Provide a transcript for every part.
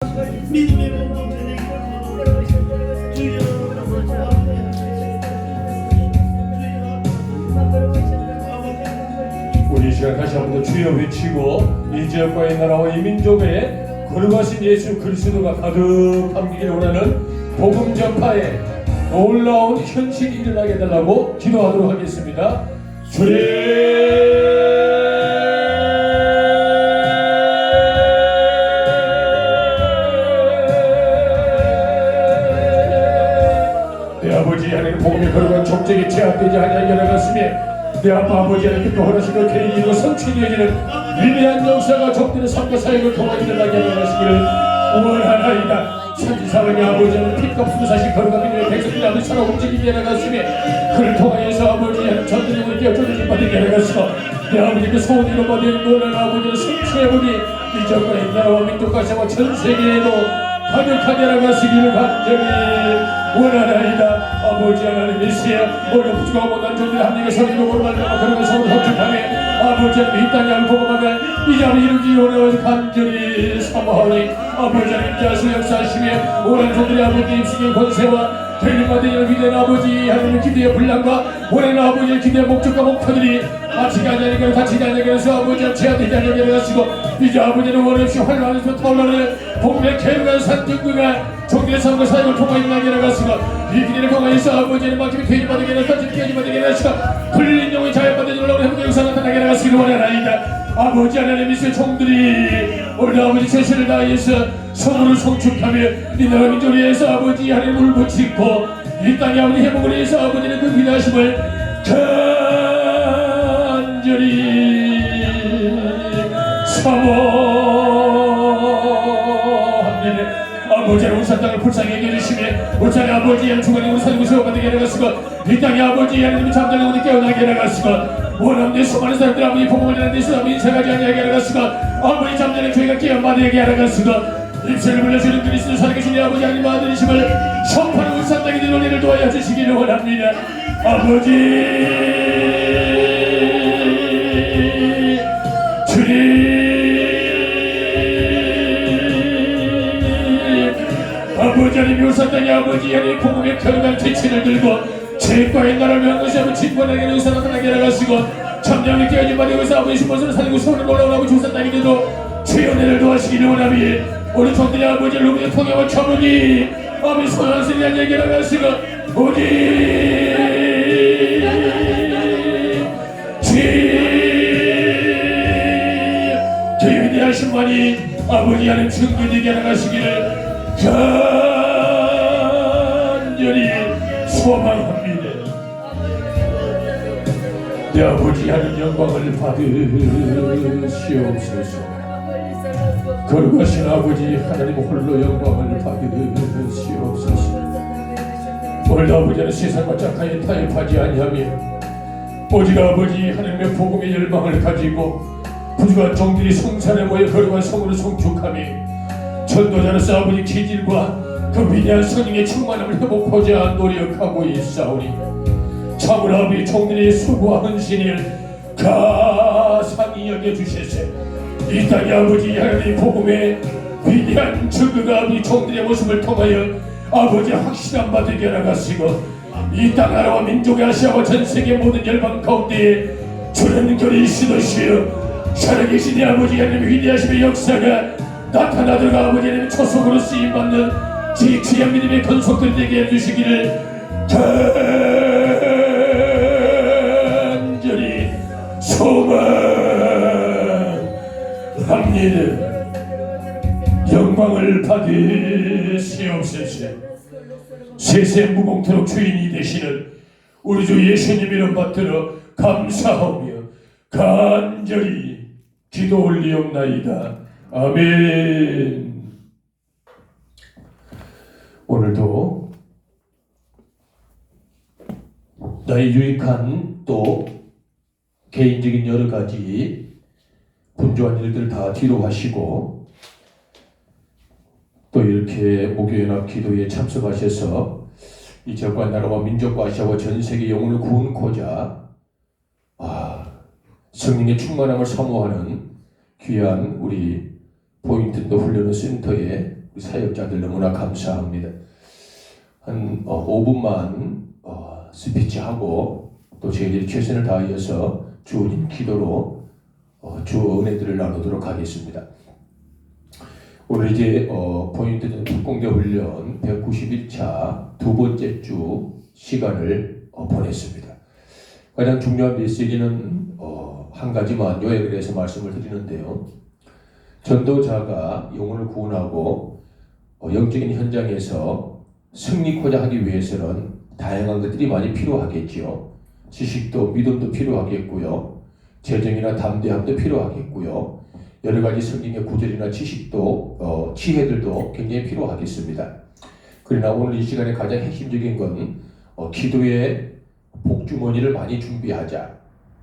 믿음의 공동체의 주여 우리 시간 다시 한번 주여 외치고 이 지역과의 나라와 이 민족에 거룩하신 예수 그리스도가 가득 담기를 원하는 복음 전파에 놀라운 현실이 일어나게 해달라고 기도하도록 하겠습니다. 내 아버지 하나님 복음의 거룩한 족적이 제압되지 아니하게 나갔으며 내 아빠 아버지 하나님께 또 허락하시고 개인이고 성취되어지는 위대한 역사가 적들의 삶과 사역을 통하여 일어나게 하시기를 원하나이다. 천지사랑의 아버지는 핏값으로 사실 거룩한 믿음의 백성들이 아버지 살아 움직이게 나갔으며 그를 통하여서 아버지 하나님 전들이 우리 깨어져주신 받게 나갔으며 내 아버지 그 소원으로 받은 놀라운 아버지는 성취해보니 이적과 이 나라와 민족과 세와 전 세계에도 가득하게 나가시기를 간절히 원하나이다. 아버지 하나님 메시아 오늘 부족하고 못난 종들의 합력의 성령으로 말미암아 그런 성으로 헌축하며 아버지 하나님 이 땅에 알고보면 이 자리를 이루기 원하는 간절히 사모하니 아버지 하나님 자수 역사하시며 오랜 종들의 아버지 입술의 권세와 되림받은 이런 위대한 아버지 하나님의 기대의 분량과 오랜 아버지의 기대의 목적과 목표들이 마치지 않으니까 다치지 않으니까 해서 아버지와 제한되지 않으니까 하시고 이제 아버지는 원없이 활로하면서 타올라는 복음의 계획한 산증구가 종교의 삶과 사역을 통하여 일어나게 나갔으고 이 기대를 통하여서 아버지는 마침에 퇴임받게 나서 깨어지받게 나시고 불린 영혼이 자연받은 놀라운 행복의 역사가 나타나게 나갔으기를 원하나이다. 아버지 하나님 이스라엘 종들이 오늘 아버지 최선을 다해서 성으로 성축하며 이 나라 민족을 위해서 아버지 하나님 울부짖고 이 땅의 아버지 회복을 위해서 아버지는 그 위대하심을 간절히 사모합니다. 아버지 하나님 우리 땅을 불쌍히 여겨주시며 우리 땅의 아버지 하나님 중간에 우리 살고 세워받게 해나가시고 이 땅의 아버지 하나님 잠자는 우리 깨어나게 해나가시고 원하는 수많은 사람들 아버지 복음을 내는 데서 아버지 인생하지 아니하게 해나가시고 아버지 잠자는 저희가 깨어나게 해나가시고 입술을 불려주는 그리스도 살아계신 내 아버지 하나님 아들이심을 선포하는 우리 산땅이 되는 은혜를 도와여 주시기를 원합니다. 아버지 주님 아버지 하나님 우리 땅의 아버지 하나님 복음의 거룩한 대체를 들고 죄과의 나라를 위한 것이 아버지 진권하게 여기서 나타나게 나가시고 참정이 깨어진 바디 여기서 아버지 신분을 살리고 소원을 올라오는 아버지 우리 땅이 되도 주의 은혜를 도와시기를 원하니 우리 종들의 아버지를 누구의 통해와 처분이 아버지 소원한 소리한 얘기를 나가시고 오직 주의 위대하신만이 아버지 하나님 증거되게 나가시기를 간절히 소망합니다. 내 아버지 하나님 영광을 받으시옵소서. 거룩하신 아버지 하나님 홀로 영광을 받으시옵소서. 오늘도 아버지는 세상과 짝하게 타협하지 아니하며 오직 아버지 하나님의 복음의 열망을 가지고 부족한 종들이 성산에 모여 거룩한 성으로 성축하며 전도자로서 아버지 기질과 그 위대한 성령의 충만함을 회복하자 노력하고 있사오니 참으로 아버지 종들의 수고와 헌신을 가상히 여겨주시세. 이 땅의 아버지 하나님 복음의 위대한 증거가 아버지 종들의 모습을 통하여 아버지 확실한 바 되게 나가시고 이 땅 나라와 민족의 아시아와 전세계 모든 열방 가운데에 주는 그리스도시여 살아계신 이 아버지 하나님 위대하심의 역사가 나타나도록 아버지 하나님 초속으로 쓰임받는 지혜한 믿음의 건속들 되게 해주시기를 간절히 소망합니다. 영광을 받으시옵소서. 세세 무공토록 주인이 되시는 우리 주 예수님 이름 받들어 감사하며 간절히 기도 올리옵나이다. 아멘. 오늘도 나의 유익한 또 개인적인 여러 가지 분주한 일들 다 뒤로 하시고 또 이렇게 목요연합 기도에 참석하셔서 이 지역과 나라와 민족과 아시아와 전 세계 영혼을 구원코자 성령의 충만함을 사모하는 귀한 우리 포인트 훈련센터에 우리 사역자들 너무나 감사합니다. 한 5분만 스피치하고 또 저희들이 최선을 다하여서 주어진 기도로 주 은혜들을 나누도록 하겠습니다. 오늘 이제 포인트는 특공대 훈련 191차 두 번째 주 시간을 보냈습니다. 가장 중요한 메시지는 한 가지만 요약을 해서 말씀을 드리는데요. 전도자가 영혼을 구원하고 영적인 현장에서 승리코자 하기 위해서는 다양한 것들이 많이 필요하겠지요. 지식도 믿음도 필요하겠고요. 재정이나 담대함도 필요하겠고요. 여러 가지 성경의 구절이나 지식도 지혜들도 굉장히 필요하겠습니다. 그러나 오늘 이 시간에 가장 핵심적인 건 기도의 복주머니를 많이 준비하자.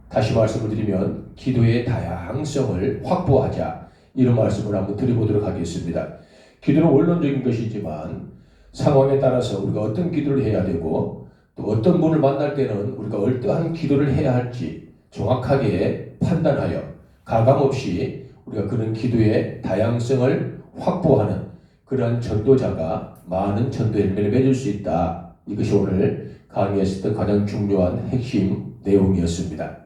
다시 말씀을 드리면 기도의 다양성을 확보하자. 이런 말씀을 한번 드려보도록 하겠습니다. 기도는 원론적인 것이지만 상황에 따라서 우리가 어떤 기도를 해야 되고 또 어떤 분을 만날 때는 우리가 어떠한 기도를 해야 할지 정확하게 판단하여 가감없이 우리가 그런 기도의 다양성을 확보하는 그러한 전도자가 많은 전도 열매를 맺을 수 있다. 이것이 오늘 강의했을 때 가장 중요한 핵심 내용이었습니다.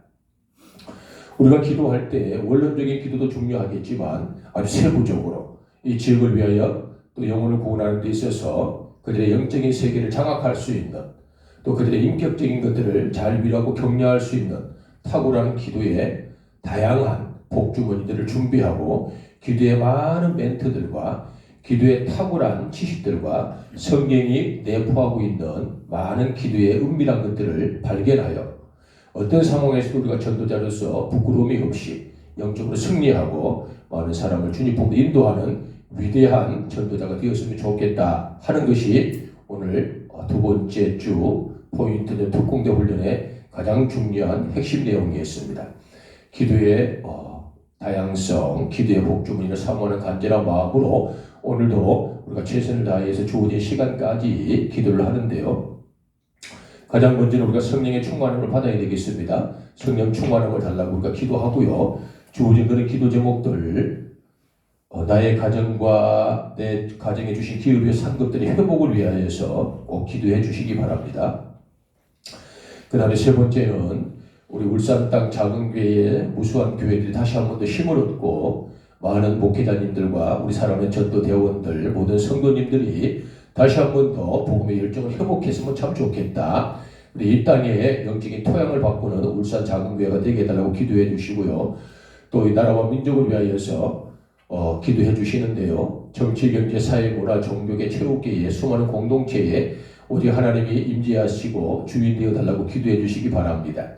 우리가 기도할 때 원론적인 기도도 중요하겠지만 아주 세부적으로 이 지역을 위하여 또 영혼을 구원하는 데 있어서 그들의 영적인 세계를 장악할 수 있는 또 그들의 인격적인 것들을 잘 위로하고 격려할 수 있는 탁월한 기도에 다양한 복주머니들을 준비하고 기도의 많은 멘트들과 기도의 탁월한 지식들과 성경이 내포하고 있는 많은 기도의 은밀한 것들을 발견하여 어떤 상황에서도 우리가 전도자로서 부끄러움이 없이 영적으로 승리하고 많은 사람을 주님 품으로 인도하는 위대한 전도자가 되었으면 좋겠다 하는 것이 오늘 두 번째 주 포인트는 특공대 훈련의 가장 중요한 핵심 내용이었습니다. 기도의 다양성, 기도의 복주머니를 사모하는 간절한 마음으로 오늘도 우리가 최선을 다해서 주어진 시간까지 기도를 하는데요. 가장 먼저는 우리가 성령의 충만함을 받아야 되겠습니다. 성령 충만함을 달라고 우리가 기도하고요. 주어진 그런 기도 제목들 나의 가정과 내 가정에 주신 기업의 상급들의 회복을 위하여서 꼭 기도해 주시기 바랍니다. 그 다음에 세 번째는 우리 울산 땅 작은 교회의 무수한 교회들이 다시 한 번 더 힘을 얻고 많은 목회자님들과 우리 사랑하는 전도 대원들 모든 성도님들이 다시 한 번 더 복음의 열정을 회복했으면 참 좋겠다. 우리 이 땅에 영적인 토양을 바꾸는 울산 작은 교회가 되게 해달라고 기도해 주시고요. 또 이 나라와 민족을 위하여서 기도해 주시는데요. 정치, 경제, 사회, 문화, 종교계, 체육계의 수많은 공동체에 오직 하나님이 임재하시고 주인 되어 달라고 기도해 주시기 바랍니다.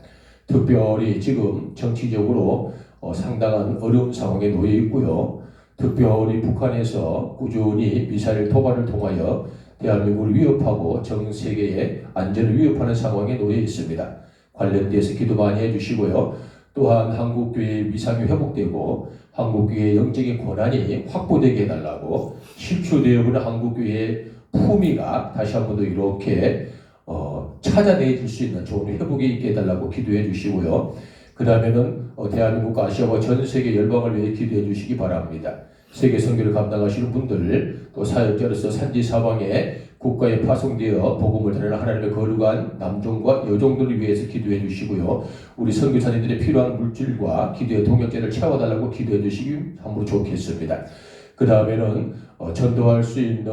특별히 지금 정치적으로 상당한 어려운 상황에 놓여 있고요. 특별히 북한에서 꾸준히 미사일 도발을 통하여 대한민국을 위협하고 전 세계의 안전을 위협하는 상황에 놓여 있습니다. 관련돼서 기도 많이 해주시고요. 또한 한국교회의 위상이 회복되고 한국교회의 영적인 권한이 확보되게 해달라고 실추되어버린 한국교회의 품위가 다시 한 번 더 이렇게 찾아내줄 수 있는 좋은 회복이 있게 해달라고 기도해 주시고요. 그 다음에는 대한민국과 아시아와 전 세계 열방을 위해 기도해 주시기 바랍니다. 세계 선교를 감당하시는 분들 또 사역자로서 산지 사방에 국가에 파송되어 복음을 전하는 하나님의 거룩한 남종과 여종들을 위해서 기도해 주시고요. 우리 선교사님들의 필요한 물질과 기도의 동역자를 채워달라고 기도해 주시기 참으로 좋겠습니다. 그 다음에는 전도할 수 있는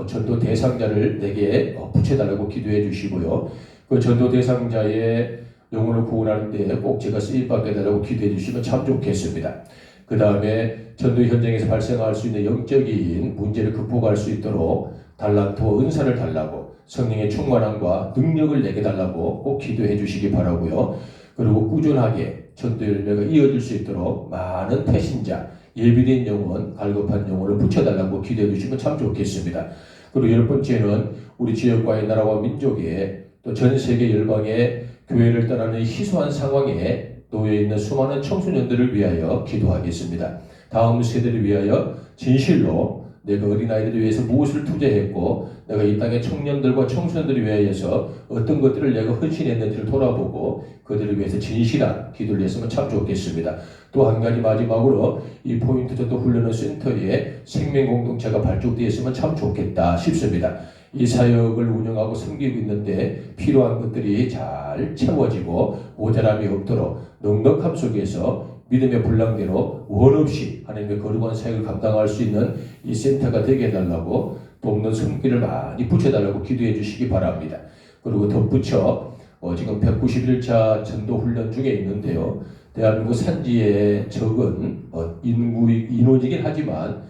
전도 대상자를 내게 붙여달라고 기도해 주시고요. 그 전도 대상자의 영혼을 구원하는 데 꼭 제가 쓰임받게 해달라고 기도해 주시면 참 좋겠습니다. 그 다음에 전도 현장에서 발생할 수 있는 영적인 문제를 극복할 수 있도록 달란트와 은사를 달라고 성령의 충만함과 능력을 내게 달라고 꼭 기도해 주시기 바라고요. 그리고 꾸준하게 전도 열매가 이어질 수 있도록 많은 태신자, 예비된 영혼, 갈급한 영혼을 붙여달라고 기도해 주시면 참 좋겠습니다. 그리고 열 번째는 우리 지역과의 나라와 민족의 또 전 세계 열방의 교회를 떠나는 희소한 상황에 놓여있는 수많은 청소년들을 위하여 기도하겠습니다. 다음 세대를 위하여 진실로 내가 어린아이들을 위해서 무엇을 투자했고 내가 이 땅의 청년들과 청소년들을 위하여서 어떤 것들을 내가 헌신했는지를 돌아보고 그들을 위해서 진실한 기도를 했으면 참 좋겠습니다. 또 한 가지 마지막으로 이 포인트 전도 훈련의 센터에 생명공동체가 발족되었으면 참 좋겠다 싶습니다. 이 사역을 운영하고 섬기고 있는데 필요한 것들이 잘 채워지고 모자람이 없도록 넉넉함 속에서 믿음의 분량대로 원 없이 하나님의 거룩한 사역을 감당할 수 있는 이 센터가 되게 해달라고 돕는 손길을 많이 붙여달라고 기도해 주시기 바랍니다. 그리고 덧붙여 지금 191차 전도훈련 중에 있는데요. 대한민국 산지에 적은 인원이긴 하지만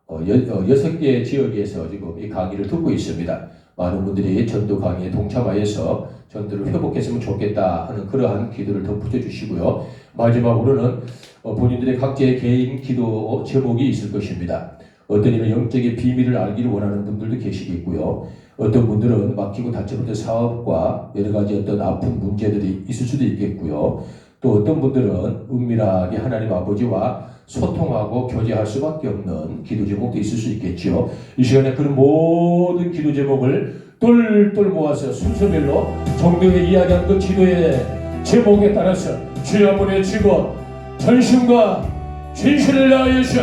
6개 지역에서 지금 이 강의를 듣고 있습니다. 많은 분들이 전도 강의에 동참하여서 전도를 회복했으면 좋겠다 하는 그러한 기도를 덧붙여 주시고요. 마지막으로는 본인들의 각자의 개인 기도 제목이 있을 것입니다. 어떤 이는 영적인 비밀을 알기를 원하는 분들도 계시겠고요. 어떤 분들은 막히고 닫혀버린 사업과 여러 가지 어떤 아픈 문제들이 있을 수도 있겠고요. 또 어떤 분들은 은밀하게 하나님 아버지와 소통하고 교제할 수밖에 없는 기도 제목도 있을 수 있겠죠. 이 시간에 그런 모든 기도 제목을 똘똘 모아서 순서별로 정도에 이야기한 그 기도의 제목에 따라서 주여 한번 외치고 전심과 진실을 다하여서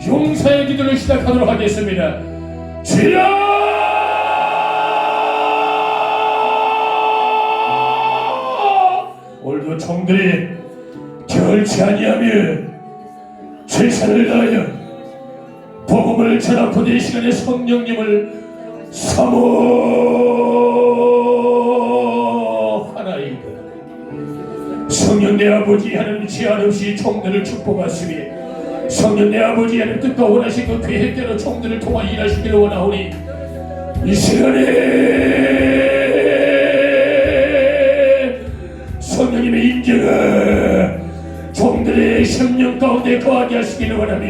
용사의 기도를 시작하도록 하겠습니다. 주여! 오늘도 종들이 결치 아니하며 최선을 다하여 복음을 전하고 이 시간에 성령님을 사모하나이다. 성령 내 아버지 하나님 제한 없이 종들을 축복하시니 성령 내 아버지 하나님 뜻과 원하신 그 계획대로 종들을 통하 일하시기를 원하오니 이 시간에 성령님의 인정을 종들의 심령 가운데 거하게 하시기를 원하며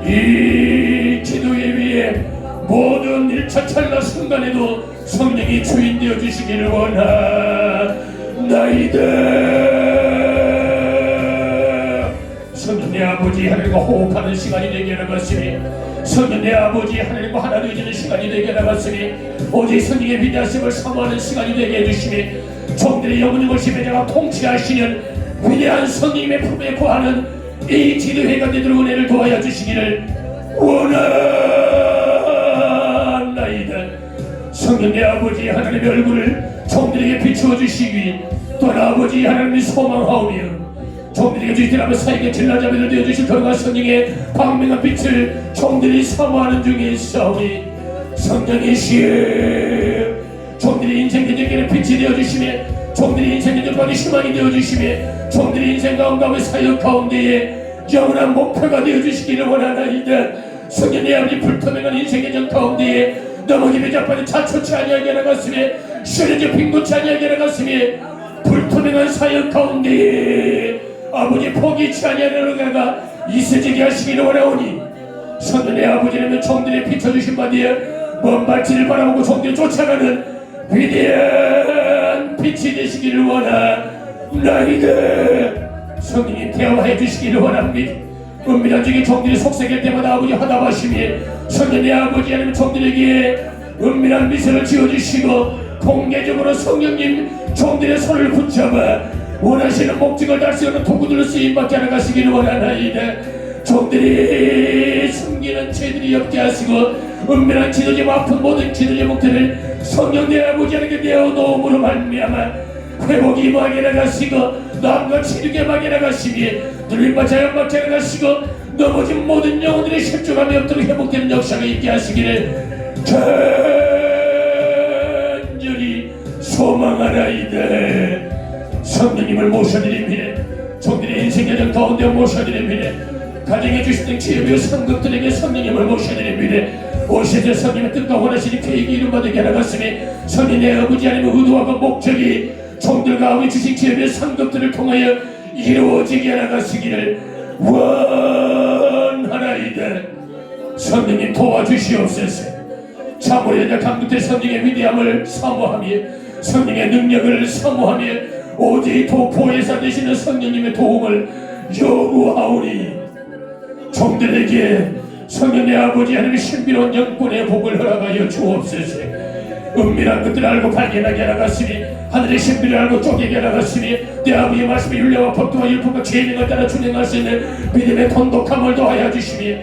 이 기도에 위해 모든 1차 찰나 순간에도 성령이 주인 되어 주시기를 원하나이다. 성령 내 아버지 하나님과 호흡하는 시간이 되게 나갔으니 성령 내 아버지 하나님과 하나 되어지는 시간이 되게 나갔으니 오직 성령의 위대하심을 사모하는 시간이 되게 해주시니 종들의 영혼을 지배자가 통치하시는 위대한 성령님의 품에 거하는 이 기도회가 되도록 은혜를 도와여 주시기를 원하나이다. 성령 내 아버지 하나님의 얼굴을 종들에게 비추어 주시기 또한 아버지 하나님을 소망하오며 종들에게 주시더라면 사에게 진라자매를 되어주실 거룩한 성령의 광명한 빛을 종들이 사모하는 중에 있사오니 성령이시여 종들의 인생 대적에는 빛이 되어주시며 종들의 인생 대적과는 희망이 되어주시며 종들의 인생 가운데 사역 가운데에 영원한 목표가 되어주시기를 원하나이다. 성령의 아버지 불투명한 인생의 전 가운데에 넘어짐에 자빠져 자초치 아니하게 나갔으며 시련에 빈곳치 아니하게 나갔으며 불투명한 사역 가운데에 아버지 포기치 아니하게 나가 이세지게 하시기를 원하오니 성령의 아버지라면 종들의 비춰주신 바디에 먼 발치를 바라보고 종들을 쫓아가는 위대한 빛이 되시기를 원하나이다. 성령님 대화해 주시기를 원합니다. 은밀한 중에 종들이 속삭일 때마다 아버지 화답하시며 성령의 아버지 아니면 종들에게 은밀한 미소를 지어주시고 공개적으로 성령님 종들의 손을 붙잡아 원하시는 목적을 달성하는 도구들로 쓰임받게 나가시기를 원하나이다. 종들이 숨기는 죄들이 없게 하시고 은밀한 지도제목 아픈 모든 지도제목들을 성령 내 아버지 하나님께 내어놓음으로 말미암아 회복이 임하게 나가시고 남과 치료게 하게 나가시며 눌림받지 않게 나가시고 넘어진 모든 영혼들의 실족함이 없도록 회복되는 역사가 있게 하시기를 간절히 소망하나이다. 성령님을 모셔드립니다. 종들의 인생 여정 가운데 모셔드립니다. 가정해 주시는 기업의 성급들에게 성령님을 모셔드립니다. 오셔서 성령의 뜻과 원하시는 계획이 이루어지게 나갔으니 성령의 아버지 하나님의 의도와 목적이 종들과 아버지 주신 기업의 성급들을 통하여 이루어지게 나가시기를 원하나이다. 성령님 도와주시옵소서. 참으로 연약한 끝에 성령의 위대함을 사모하며 성령의 능력을 사모하며 오직 보혜사 되시는 성령님의 도움을 요구하오니 종들에게 성령 내 아버지 하나님의 신비로운 영권의 복을 허락하여 주옵소서. 은밀한 것들을 알고 발견하게 하나갔으니 하늘의 신비를 알고 쪼개게 하나갔으니 내 아버지의 말씀의 윤례와 법도와 율법과 계명을 따라 준행할 수 있는 믿음의 돈독함을 더하여 주시니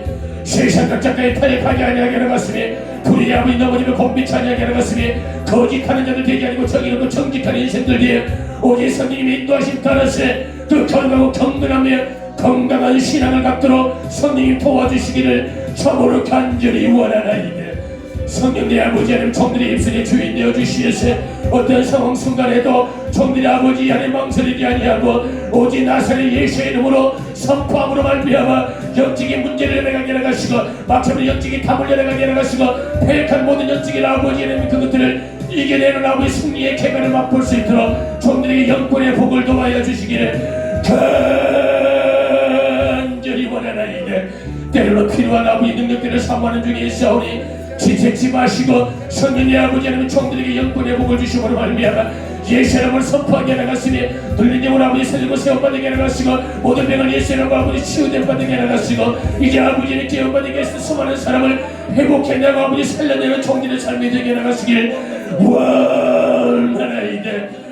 세상 각자까지 타협하게 아니하게 하나갔으니 불의의 아버지 넘어지며 곤비치 아니하게 하나갔으니 거짓하는 자들 되지 아니고 정의롭고 정직한 인생들 위해 오직 성령님의 인도하심 따라서 그 결과고 경건하며 건강한 신앙을 갖도록 성령님 도와주시기를 참으로 간절히 원하나이다. 성령 내 아버지 하나님 종들의 입술의 주인 되어 주시어서 어떤 상황 순간에도 종들의 아버지 하나님 망설이지 아니하고 오직 나사렛 예수의 이름으로 선포함으로 말미암아 영적인 문제를 열어가게 하시고 마침내 영적인 탐을 열어가게 하시고 패역한 모든 영적인 아버지 하나님 그것들을 이겨내는 아버지 승리의 쾌감을 맛볼 수 있도록 종들에게 영권의 복을 도와여 주시기를 간절히 원하나이다. 때로는 필요한 아버지 능력들을 사모하는 중에 있사오니 지체치 마시고 성령의 아버지 하나님 종들에게 영권의 복을 주시므로 말미암아 예수 이름을 선포하게 하나갔으니 들린 영혼 아버지 살리고 세움받게 하나가시고 모든 병을 예수 이름으로 아버지 치유됨 받게 하나가시고 이제 아버지는 깨움받게 해서 수많은 사람을 회복해내고 아버지 살려내는 종들의 삶이 되게 하나가시길 원하나이다.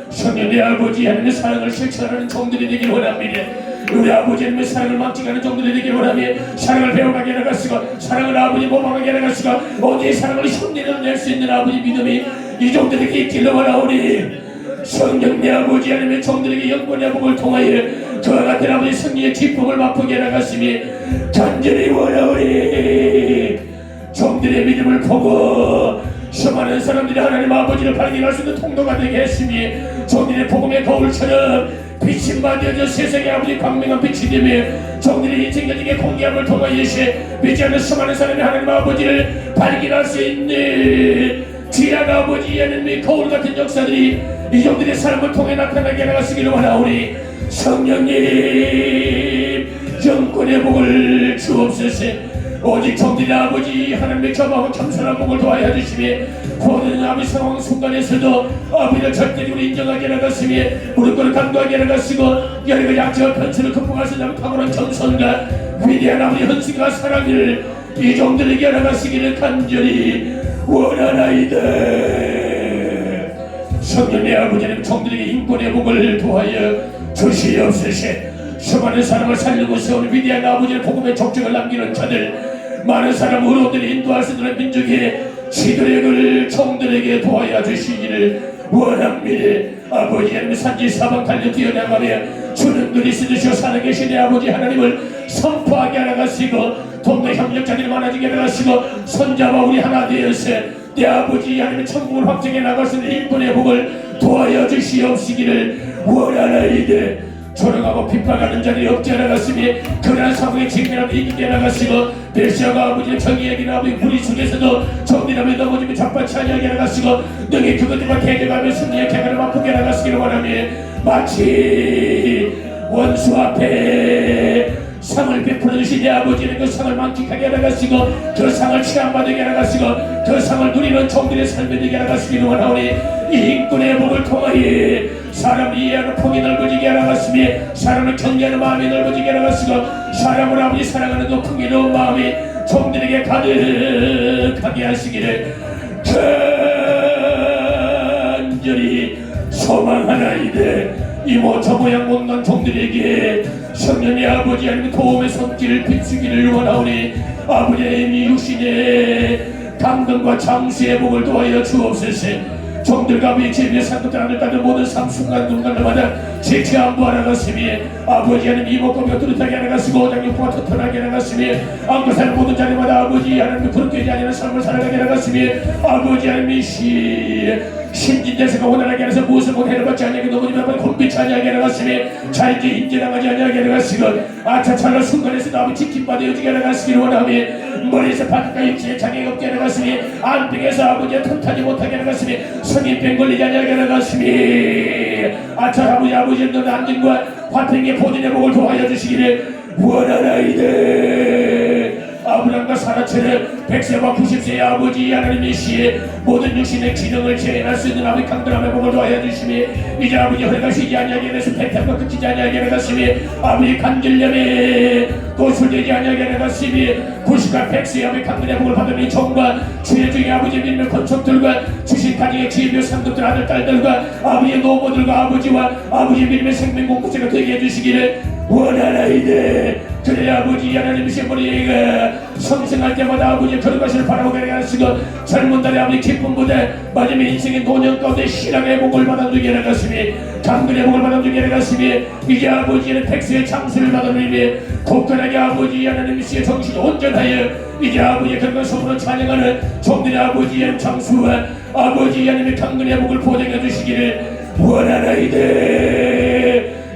성령의 아버지 하나님의 사랑을 실천하는 종들이 되길 원합니다. 우리 아버지 하나님의 사랑을 망치가는 종들이 되길 원하며 사랑을 배워가게 하나가시고 사랑을 아버지 모방하게 하나가시고 어디에 사랑을 흉내를 낼 수 있는 아버지 믿음이 이 종들에게 있기를 원하오니 성령 내 아버지 하나님의 종들에게 영권의 복을 통하여 그와 같은 아버지 승리의 기쁨을 맛보게 하나가시니 간절히 원하오니 종들의 믿음을 보고 수많은 사람들이 하나님 아버지를 발견할 수 있는 통로가 되게 했으니 종들의 복음의 거울처럼 빛이 받아져 세상의 아버지 광명한 빛이 되며 종들의 인생적인 공개함을 통하여 믿지 않는 수많은 사람이 하나님 아버지를 발견할 수 있는 귀한 아버지 하나님의 거울 같은 역사들이 이 종들의 삶을 통해 나타나게 하시기를 원하오니 성령님 영권의 복을 주옵소서. 오직 종들의 아버지 하나님의 겸하고 겸손한 복을 도와야 주시며 모든 아버지 상황 순간에서도 아버지를 절대적으로 인정하게 하나가시며 무릎 꿇어 간구하게 하나가시고 여러 가지 약점과 편수를 극복할 수 있는 탁월한 겸손과 위대한 아버지 헌신과 사랑을 이 종들에게 하나가시기를 간절히 원하나이다. 성령의 아버지는 종들에게 인권의 복을 도하여 주시옵소서. 수많은 사람을 살리고 세우는 위대한 아버지의 복음의 족적을 남기는 자들 많은 사람 의로들이 인도할 수 있는 민족의 지도력을 종들에게 도와야 주시기를 원합니다. 아버지 하나님의 산지 사방 달려 뛰어나가며 주는 눈이 쓰시어 살아계신 내 아버지 하나님을 선포하게 하나가시고 동네 협력자들이 많아지게 하나가시고 손잡아 우리 하나 되어서 내 아버지 하나님의 천국을 확정해 나갈 수 있는 인권의 복을 도와여 주시옵시기를 원하나이다. 조롱하고 핍박하는 자들이 없지 않아갔으며 그러한 상황에 직면하며 이기게 하나가시고 메시아가 아버지의 정의에게 아버지 무리 속에서도 정리라며 넘어지며 잡받지 아니하게 하나가시고 능히 그것들과 대적하며 승리의 쾌감을 맛보게 하나가시기를 원하며 마치 원수 앞에 상을 베풀어 주신 내 아버지는 그 상을 만끽하게 하나가시고 그 상을 취함받게 하나가시고 그 상을 누리는 종들의 삶에 되게 하나가시기를 원하오니 이 인권의 복을 통하여 사람을 이해하는 폭이 넓어지게 하나가시며 사람을 경계하는 마음이 넓어지게 하나가시고 사람을 아버지 사랑하는 그 풍요로운 마음이 종들에게 가득하게 하시기를 간절히 소망하나이다. 이모 저 모양 못난 종들에게 성령의 아버지 하나님의 도움의 손길을 비추기를 원하오니 아버지의 이 육신의 감동과 장수의 복을 도와여 주옵소서. 종들과 미치며 상급들 하늘따들 모든 삶 순간순간마다 지체 안부하나가시며 아버지 하나님 이목구비가 뚜렷하게 하나가시고 오장육부가 튼튼하게 하나가시며 안고 사는 모든 자리마다 아버지 하나님 그릇되지 아니하는 삶을 살아가게 하나가시며 아버지 하나님 신진대세가 원활하게 하셔서 무엇을 못 해내받지 아니하게 넘어지면 곤비치 아니하게 하나가시며 자인지 인지당하지 아니하게 하나가시고 아차찰나 순간에서 나무 지킴받아 여지게 하나가시기를 원하며 머리에서 바깥과 육체에 장애가 없게 하나가시며 안병에서 아버지의 틈타지 못하게 하나가시며 성인병 걸리지 아니하게 하나가시며 아차 아버지의 너 안전과 화평의 보존의 복을 도와여 주시기를 원하나이다. 아브람과 사라처럼 100세와 90세의 아버지 하나님이시에 모든 육신의 기능을 재현할 수 있는 아버지 강건함의 복을 더하여 주시니 이제 아버지 허락하시지 아니하게 해서 배탈과 끝이지 아니하게 해가시니 아버지 간질염에 또 술되지 아니하게 해가시니 90과 100세의 아버지 강건의 복을 받은 이 종과 주의 중에 아버지 믿음의 권속들과 주신 가정의 지혜며 상급들 아들 딸들과 아버지의 노모들과 아버지와 아버지 믿음의 생명공급자가 되게 해주시기를 원하나이다. 그래 아버지 하나님이신 우리가 성생할 때마다 아버지의 걸어가시를 바라보게 하시고 젊은 날의 아버지 기쁨보다 마지막 인생의 노년 가운데 신앙의 복을 받아주게 하시니 강근의 복을 받아주게 하시니 이제 아버지는 백세의 장수를 받아주니 굳건하게 아버지 하나님이시의 정신이 온전하여 이제 아버지의 건강성으로 찬양하는 종들의 아버지의 장수와 아버지 하나님의 강근의 복을 보장해 주시기를 원하나이다.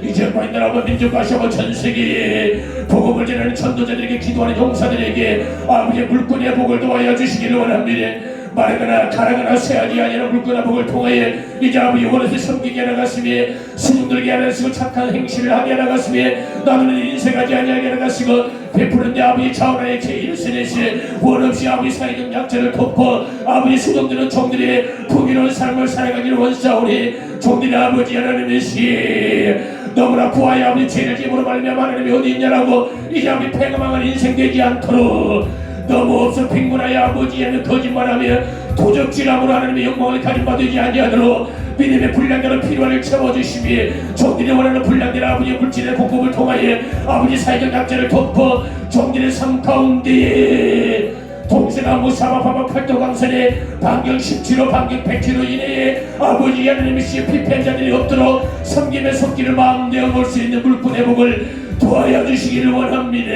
이제 나라와 민족과 시와 전세계에 복음을 전하는 전도자들에게 기도하는 용사들에게 아버지의 물건의 복을 도와여 주시기를 원합니다. 말거나 가라거나 세하지 아니라 물건의 복을 통하여 이제 아버지 원해서 섬기게 하나가시며 스님들에게 하나가시고 착한 행실을 하게 하나가시며 나누는 인생하지 아니하게 하나가시고 베푸는 데 아버지 자원하에 제1세대시 원없이 아버지 사회적 약자를 덮어 아버지 수동들은 종들의 풍요로운 삶을 살아가기를 원사오니 종들의 아버지 하나님이시 너무나 구하여 아버지 죄를 지으로 말미암아 하나님이 어디 있냐라고 이제 아버지 패망한 인생 되지 않도록 너무 없어 빈곤하여 아버지에는 거짓말하며 도적질함으로 하나님의 영광을 가림받지 아니하도록 믿음의 분량대로 필요를 채워주시며 종들이 원하는 분량대로 아버지의 물질의 공급을 통하여 아버지 사회적 약자를 덮어 종들의 삶 가운데에 동서나무 사바바바 팔도강산에 반경 17호 반경 100km 이내에 아버지 하나님이시여 피폐자들이 없도록 섬김의 손길을 마음대어 볼 수 있는 물꾼의 복을 도와여 주시기를 원합니다.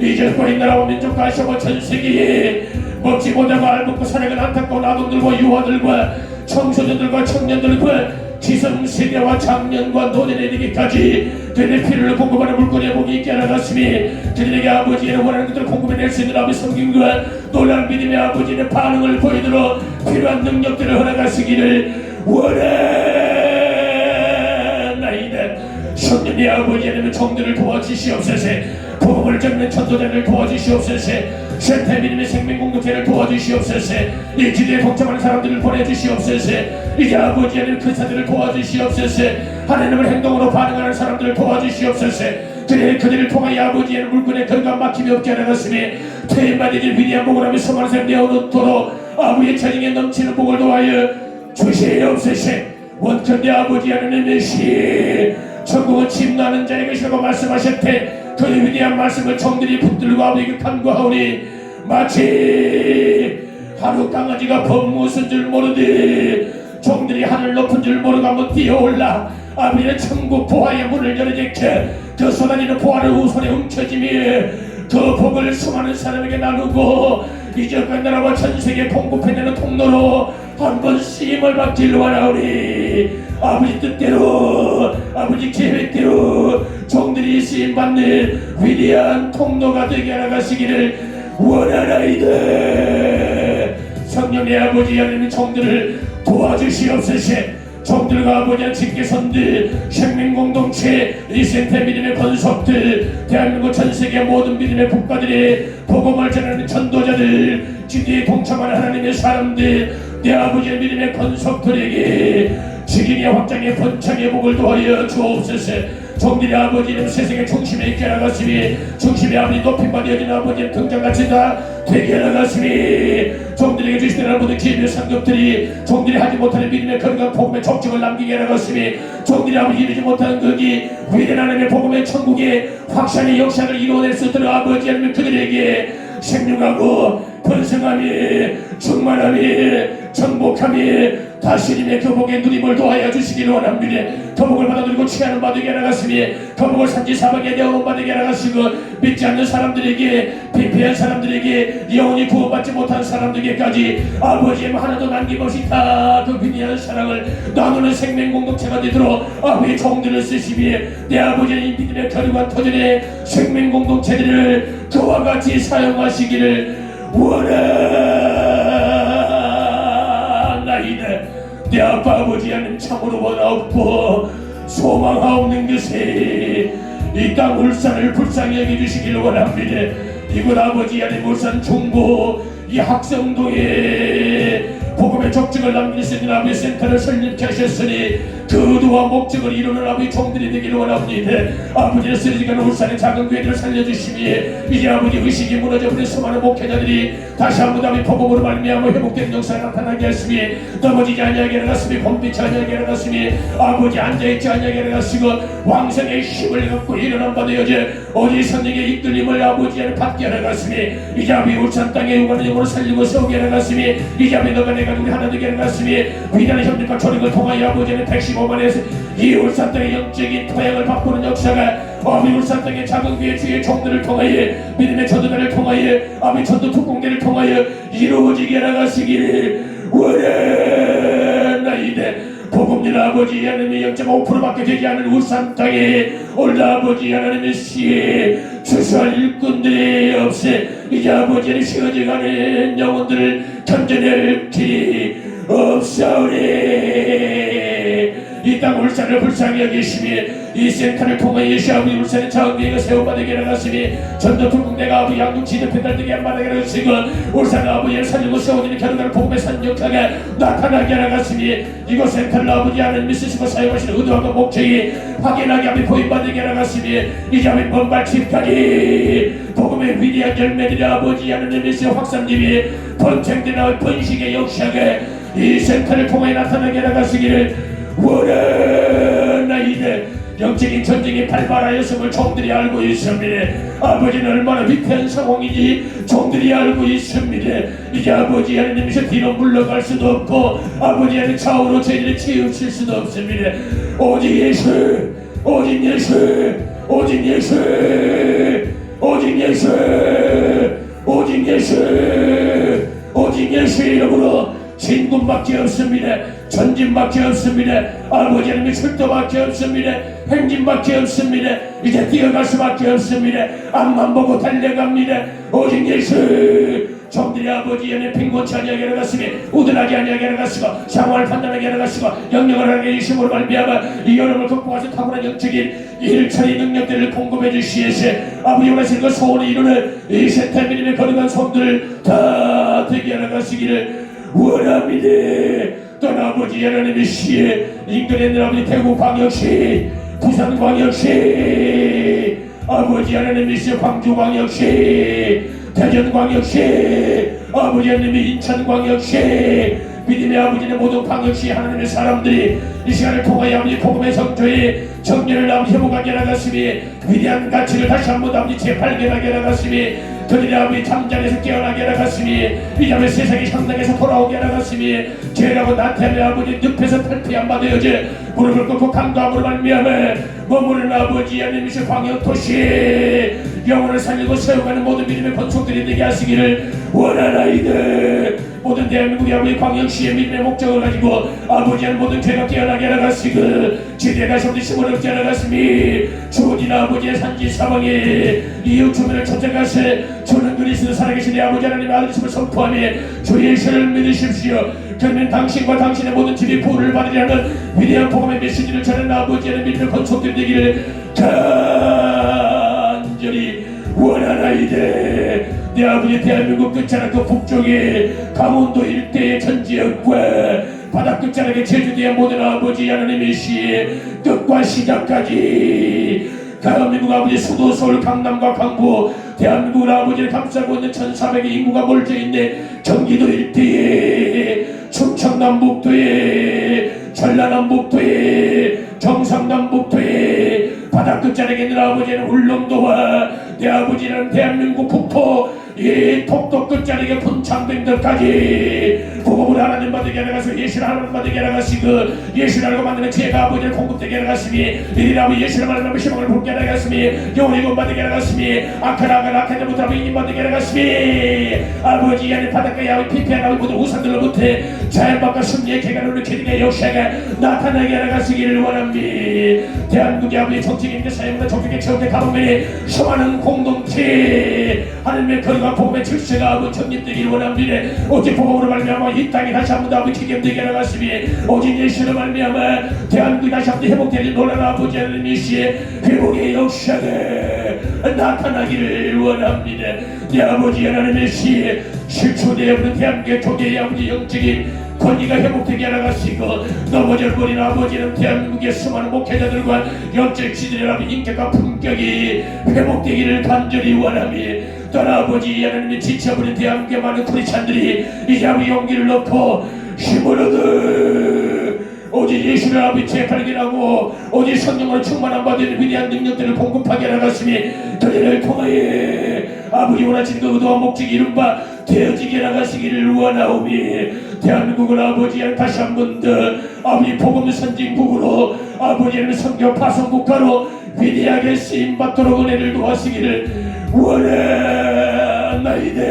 이제 거의 나라와 민족과 아시아와 전세계에 먹지 못하고 알먹고 살아가는 안타까운 아동들과 유아들과 청소년들과 청년들과 기성세대와 장년과 노년에 이르기까지 그들의 피를 공급하는 물건의 복이 있게 하나갔으니 그들에게 아버지의 원하는 것들을 공급해낼 수 있는 아버지 성김과 놀라운 믿음의 아버지의 반응을 보이도록 필요한 능력들을 허락하시기를 원하나이다. 성령의 아버지 하나님의 종들을 도와주시옵소서. 복음을 전하는 전도자를 도와주시옵소서. 센터 믿음의 생명공동체를 도와주시옵소서. 이 기도에 동참하는 사람들을 보내주시옵소서. 이제 아버지 하나님 큰사들을 도와주시옵소서. 하나님을 행동으로 반응하는 사람들을 도와주시옵소서. 그래 그들을 통하여 아버지의 물건에 건강 막힘이 없게 하나갔으니 퇴임받으길 위대한 복을 하며 소망을 샘 내어놓도록 아버지의 자정에 넘치는 복을 도와여 주시옵소서. 원천대 아버지 하나님이시 천국은 침나는 자의 것이라고 말씀하셨대. 그 위대한 말씀을 종들이 붙들고 아버지에게 간구하오니 마치 하루 강아지가 범무슨 줄 모르듯 종들이 하늘 높은 줄 모르고 한번 뛰어올라 아버지는 천국 보화의 문을 열어제켜 그 쏟아지는 보화를 우선에 훔쳐지며 그 복을 수많은 사람에게 나누고 이제까지 나라와 전세계에 공급해내는 통로로 한번 쓰임을 받기를 원하오니 아버지 뜻대로 아버지 계획대로 종들이 쓰임받는 위대한 통로가 되게 하나가시기를 원하나이다. 성령의 아버지 하나님 종들을 도와주시옵소서. 종들과 아버지와 직계 선들 생명공동체 리센터 믿음의 권속들 대한민국 전세계 모든 믿음의 국가들의 복음을 전하는 전도자들 지대에 동참하는 하나님의 사람들 내 아버지의 믿음의 권속들에게 지금의 확장의 번창의 복을 도하여 주옵소서. 종들의 아버지는 세상의 중심에 있게 나갔으니 중심의 아버지 높임받아 여긴 아버지의 등장같이 다 되게 나갔으니 종들에게 주시는 모든 기회의 상급들이 종들이 하지 못하는 믿음의 건강 복음의 족적을 남기게 나갔으니 종들이 아버지 이루지 못하는 거기 위대한 하나님의 복음의 천국의 확산의 역사를 이루어낼 수 있도록 아버지 하나님 그들에게 생육하고 번성함이 충만함이 정복함이 다시님의 그 복의 누림을 도하여 주시기를 원합니다. 그 복을 받아들이고 취하는 바되게 나갔으니 그 복을 산지사방에 내어놓은 바되게 나가시고 믿지 않는 사람들에게 피폐한 사람들에게 영원히 구원받지 못한 사람들에게까지 아버지의 하나도 남김없이 다 그 위대한 사랑을 나누는 생명공동체가 되도록 아버지의 종들을 쓰시며 내 아버지의 믿음의 결과 터전의 생명공동체들을 그와 같이 사용하시기를 원하나이다. 내 아빠 아버지 하나님 참으로 원하옵고 소망하옵는 것에 이 땅 울산을 불쌍히 여겨주시기를 원합니다. 이곳 아버지 하나님 울산 중구 이 학성동에 복음의 족적을 남기시는 아버지 센터를 설립케 하셨으니 그 의도와 목적을 이루는 아버지 종들이 되기를 원합니다. 아버지의 쓰러지는 울산의 작은 교회들을 살려주시니 이제 아버지 의식이 무너져버린 수많은 목회자들이 다시 한번 아버지 복음으로 말미암아 회복된 역사가 나타나게 하시니 넘어지지 아니하게 하시니 곤비치 아니하게 하시니 아버지 앉아있지 아니하게 하시고 왕성의 힘을 갖고 일어난 바 되어져 어디 성령의 이끌림을 아버지를 받게 하시니 이제 아버지 울산 땅에 요구하는 영혼을 살리고 세우게 하시니 이제 아버지 너가 내가 우리 하나 되게 하시니 위대한 협력과 조력을 통하여 아버지는 115만에서 이 울산 땅의 영적인 토양을 바꾸는 역사가 아버지 울산 땅의 작은 교회 주의 종들을 통하여 믿음의 전도자를 통하여 아버지 전도 특공대를 통하여 이루어지게 나가시기를 원하나이다. 복음일 아버지 하나님의 0.5%밖에 되지 않은 울산 땅에 올라 아버지 하나님의 시에 주소할 일꾼들이 없애 이제 아버지 하나님 쉬어져가는 영혼들을 견뎌낼 길이 없사오니 이 땅 울산을 불쌍히 여기시며 이 센터를 통해 예수 아버지 울산의 자원교회가 세워받게 나갔으니 전도 특공대가 아버지 양육 지도편달 등에 한마디가 나가시고 울산 아버지를 살리고 세워지는 결과를 복음의 산역하게 나타나게 나갔으니 이곳 센터를 아버지 하나님 믿으시고 사용하시는 의도와 목적이 확연하게 아버지 보임받게 나갔으니 이제 아버지 먼발치까지 복음의 위대한 열매들이 아버지 하나님 믿으시고 확산님이 번창되나 번식의 역사가 이 센터를 통해 나타나게 나가시기를 원하나이다. 영적인 전쟁이 발발하였음을 종들이 알고 있습니다. 아버지는 얼마나 위태한 상황인지 종들이 알고 있습니다. 이제 아버지 하나님께서 뒤로 물러갈 수도 없고 아버지 하나님 좌우로 저희를 치우칠 수도 없습니다. 오직 예수, 오직 예수, 오직 예수, 오직 예수, 오직 예수, 오직 예수 이름으로 진군밖에 없습니다. 전진밖에 없습니다. 아버지 하나님의 출도밖에 없습니다. 행진밖에 없습니다. 이제 뛰어갈 수밖에 없습니다. 앞만 보고 달려갑니다. 오직 예수. 종들이 아버지 하나님 빈곤치 아니하게 나갔으니 우둔하지 아니하게 나갔으고 상황을 판단하게 나갔으고 영역을 하게 해주심으로 말미암아 이 여름을 극복하셔 탁월한 영적인 일처리 능력들을 공급해 주시에서 아버지 원하시는 그 소원을 이루는 이 세태 믿음의 거룩한 손들 다 되게 나가시기를 원합니다. 또한 아버지 하나님의 시에 인근에 있는 아버지 대구광역시 부산광역시 아버지 하나님의 시에 광주광역시 대전광역시 아버지 하나님의 인천광역시 믿음의 아버지의 모든 광역시 하나님의 사람들이 이 시간을 통하여 아버지 복음의 성조의 정리를 아버지 회복하게 나갔으니 위대한 가치를 다시 한번 아버지 재발견하게 나갔으니 그들의 아버지 잠자리에서 깨어나게 나갔으니 이 자매 세상의 현장에서 돌아오게 나갔으니 죄라고 나태함의 아버지 늪에서 탈피한 바 되어져 무릎을 꿇고 강도함으로 말미암아 머무르는 아버지 하나님이신 광역도시에 영혼을 살리고 세워가는 모든 믿음의 건축들이 되게 하시기를 원하나이다. 모든 대한민국의 아버지 광역시의 믿음의 목적을 가지고 아버지의 모든 죄가 깨어나게 나갔으고 지대에 다시 한번 힘을 얻게 나갔으니 주어진 아버지의 산지 사방에 이웃 주민을 찾아가세 주는 그리스도 살아계신 내 아버지 하나님의 아들이심을 선포하며 주 예수를 믿으십시오. 그러면 당신과 당신의 모든 집이 보호를 받으려는 위대한 복음의 메시지를 전하는 아버지 하나님의 믿음의 건축들 되기를 간절히 원하나이다. 내 아버지 대한민국 끝자락 그 북쪽에 강원도 일대의 전 지역과 바다 끝자락의 제주도의 모든 아버지 하나님의 시의 끝과 시작까지 대한민국 아버지 수도 서울 강남과 강부 대한민국 아버지를 감싸고 있는 1400의 인구가 몰려있는 경기도 일대에 충청남북도에 전라남북도에 경상남북도에 바다 끝자락에 있는 아버지는 울릉도와 내 아버지는 대한민국 북포 이 독도 끝자락의 분창병들까지 복음을 하나님 받게 나가서 예수를 하나님 받게 나가시고 예수를 알고 만드는 죄가 아버지를 공급되게 나갔으니 이리라고 예수를 말하면 희망을 볼게 나갔으니 영혼이 구원받게 나갔으니 악한 악한들부터 아버지 받게 나갔으니 아버지 하나님 바닷가에 피폐하고 모든 우산들로부터 자연밖과 승리의 개간으로 기능의 역사가 나타나게 나가시기를 원합니다. 대한민국의 아버지 정치인들 사회보다 정책의 체험대 가동면에 수많은 공동체 하나님의 거룩한 복음의 질서가 아버지 정립되기를 원합니다. 오직 복음으로 말미암아 이 땅이 다시 한번 더 아버지 기념되게 나갔으니 오직 예수로 말미암아 대한민국이 다시 한번 회복되는 놀라운 아버지 하나님 이 시에 회복의 역사가 나타나기를 원합니다. 내 아버지 하나님의 시에 실추되어버린 대한민국의 교계의 아버지 영적인 권위가 회복되게 하나가시고 넘어져버린 아버지는 대한민국의 수많은 목회자들과 영적 지도자의 아버지 인격과 품격이 회복되기를 간절히 원하며 또한 아버지 하나님의 지쳐버린 대한민국의 많은 크리스찬들이 이제 아버지 용기를 넣고 힘을 얻어 오직 예수를 아버지에 발견하고 오직 성령으로 충만한 받은 위대한 능력들을 공급하게 나갔으니 그들을 통하여 아버지 원하시는 그 의도와 목적이 이룬바 되어지게 나가시기를 원하오니 대한민국을 아버지의 다시 한 번 더 아버지 복음 선진국으로 아버지의 선교 파송국가로 위대하게 쓰임받도록 은혜를 도하시기를 원하나이다.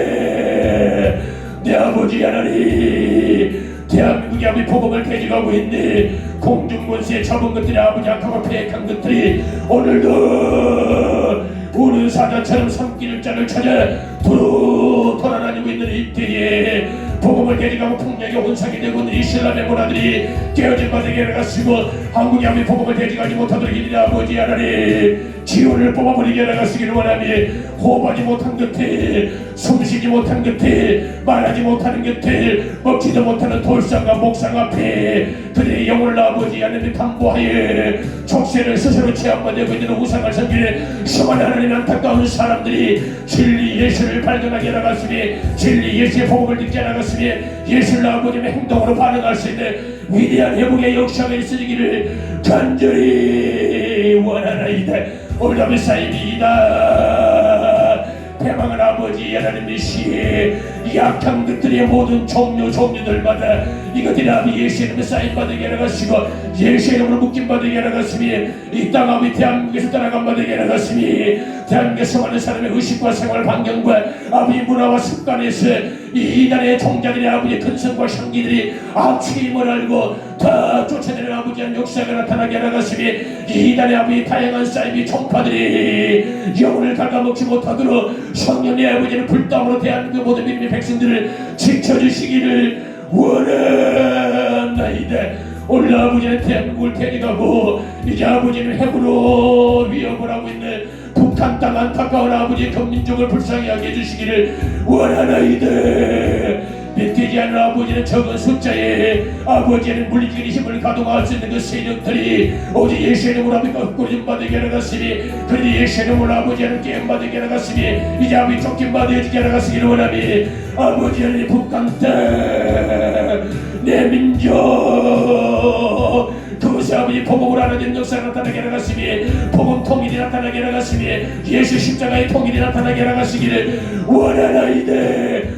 내 아버지 하나님 대한민국이 아버지 복음을 대적하고 있네. 공중권세에 잡은 것들이 아버지 악하고 폐역한 것들이 오늘도 우는 사자처럼 삼키는 자를 찾아 두루 돌아다니고 있는 이때에 복음을 대적하고 폭력의 혼상이 되고 있는 이슬람의 문화들이 깨어진 바닥에 나가시고 한국이 아버지 복음을 대적하지 못하도록 이리 아버지 하나님 지원을 뽑아버리게 나가시기를 원하며 호흡하지 못한 것들 숨쉬지 못한 것들 말하지 못하는 것들 먹지도 못하는 돌상과 목상 앞에 그들의 영혼을 아버지 하나님 담보하여 족쇄를 스스로 체험받고 있는 우상을 섬기는 수많은 하나님 안타까운 사람들이 진리 예수를 발견하게 나갔으니 진리 예수의 복음을 듣게 나갔으니 예수를 아버지의 행동으로 반응할 수 있는 위대한 회복의 역사가 있으기를 간절히 원하나이다. 올라의 사입니다. 대망은 아버지 하나님의 시에 약한 것들의 모든 종류들마다 이것들이 아버지 예수의 이름에 사인받게 나갔으고 예수의 이름으로 묶임받게 나갔으니 이 땅 아버지 대한민국에서 떠나간 받게 나갔으니 대한민국에서 많은 사람의 의식과 생활 환경과 아버지 문화와 습관에서 이 이단의 종자들의 아버지 근성과 향기들이 악취임을 알고 다 쫓아내는 아버지한 역사가 나타나게 나갔으니 이 이단의 아버지 다양한 사이비 총파들이 영혼을 갉아먹지 못하도록 성령의 아버지는 불땀으로 대한민국 모든 믿음의 백성들을 지켜주시기를 원하나이다. 오늘 아버지는 대한민국을 대적하고 이제 아버지는 핵으로 위협을 하고 있는 북한 땅 안타까운 아버지의 전민족을 불쌍히 하게 해주시기를 원하나이다. 믿기지 않는 아버지는 적은 숫자에 아버지는 물리적인 힘을 가동할 수 있는 그 세력들이 오직 예수의 이름으로 아버지가 꾸림 받게 나갔으니 그래도 예수의 이름으로 아버지는 게임 받게 나갔으니 이제 아버지 쫓김 받게 나갔으기를 원하니 아버지는 북한 땅 내 민족 그것이 아버지 복음을 하나님 역사가 나타나게 나갔으니 복음 통일이 나타나게 나갔으니 예수 십자가의 통일이 나타나게 나갔으기를 원하나이다.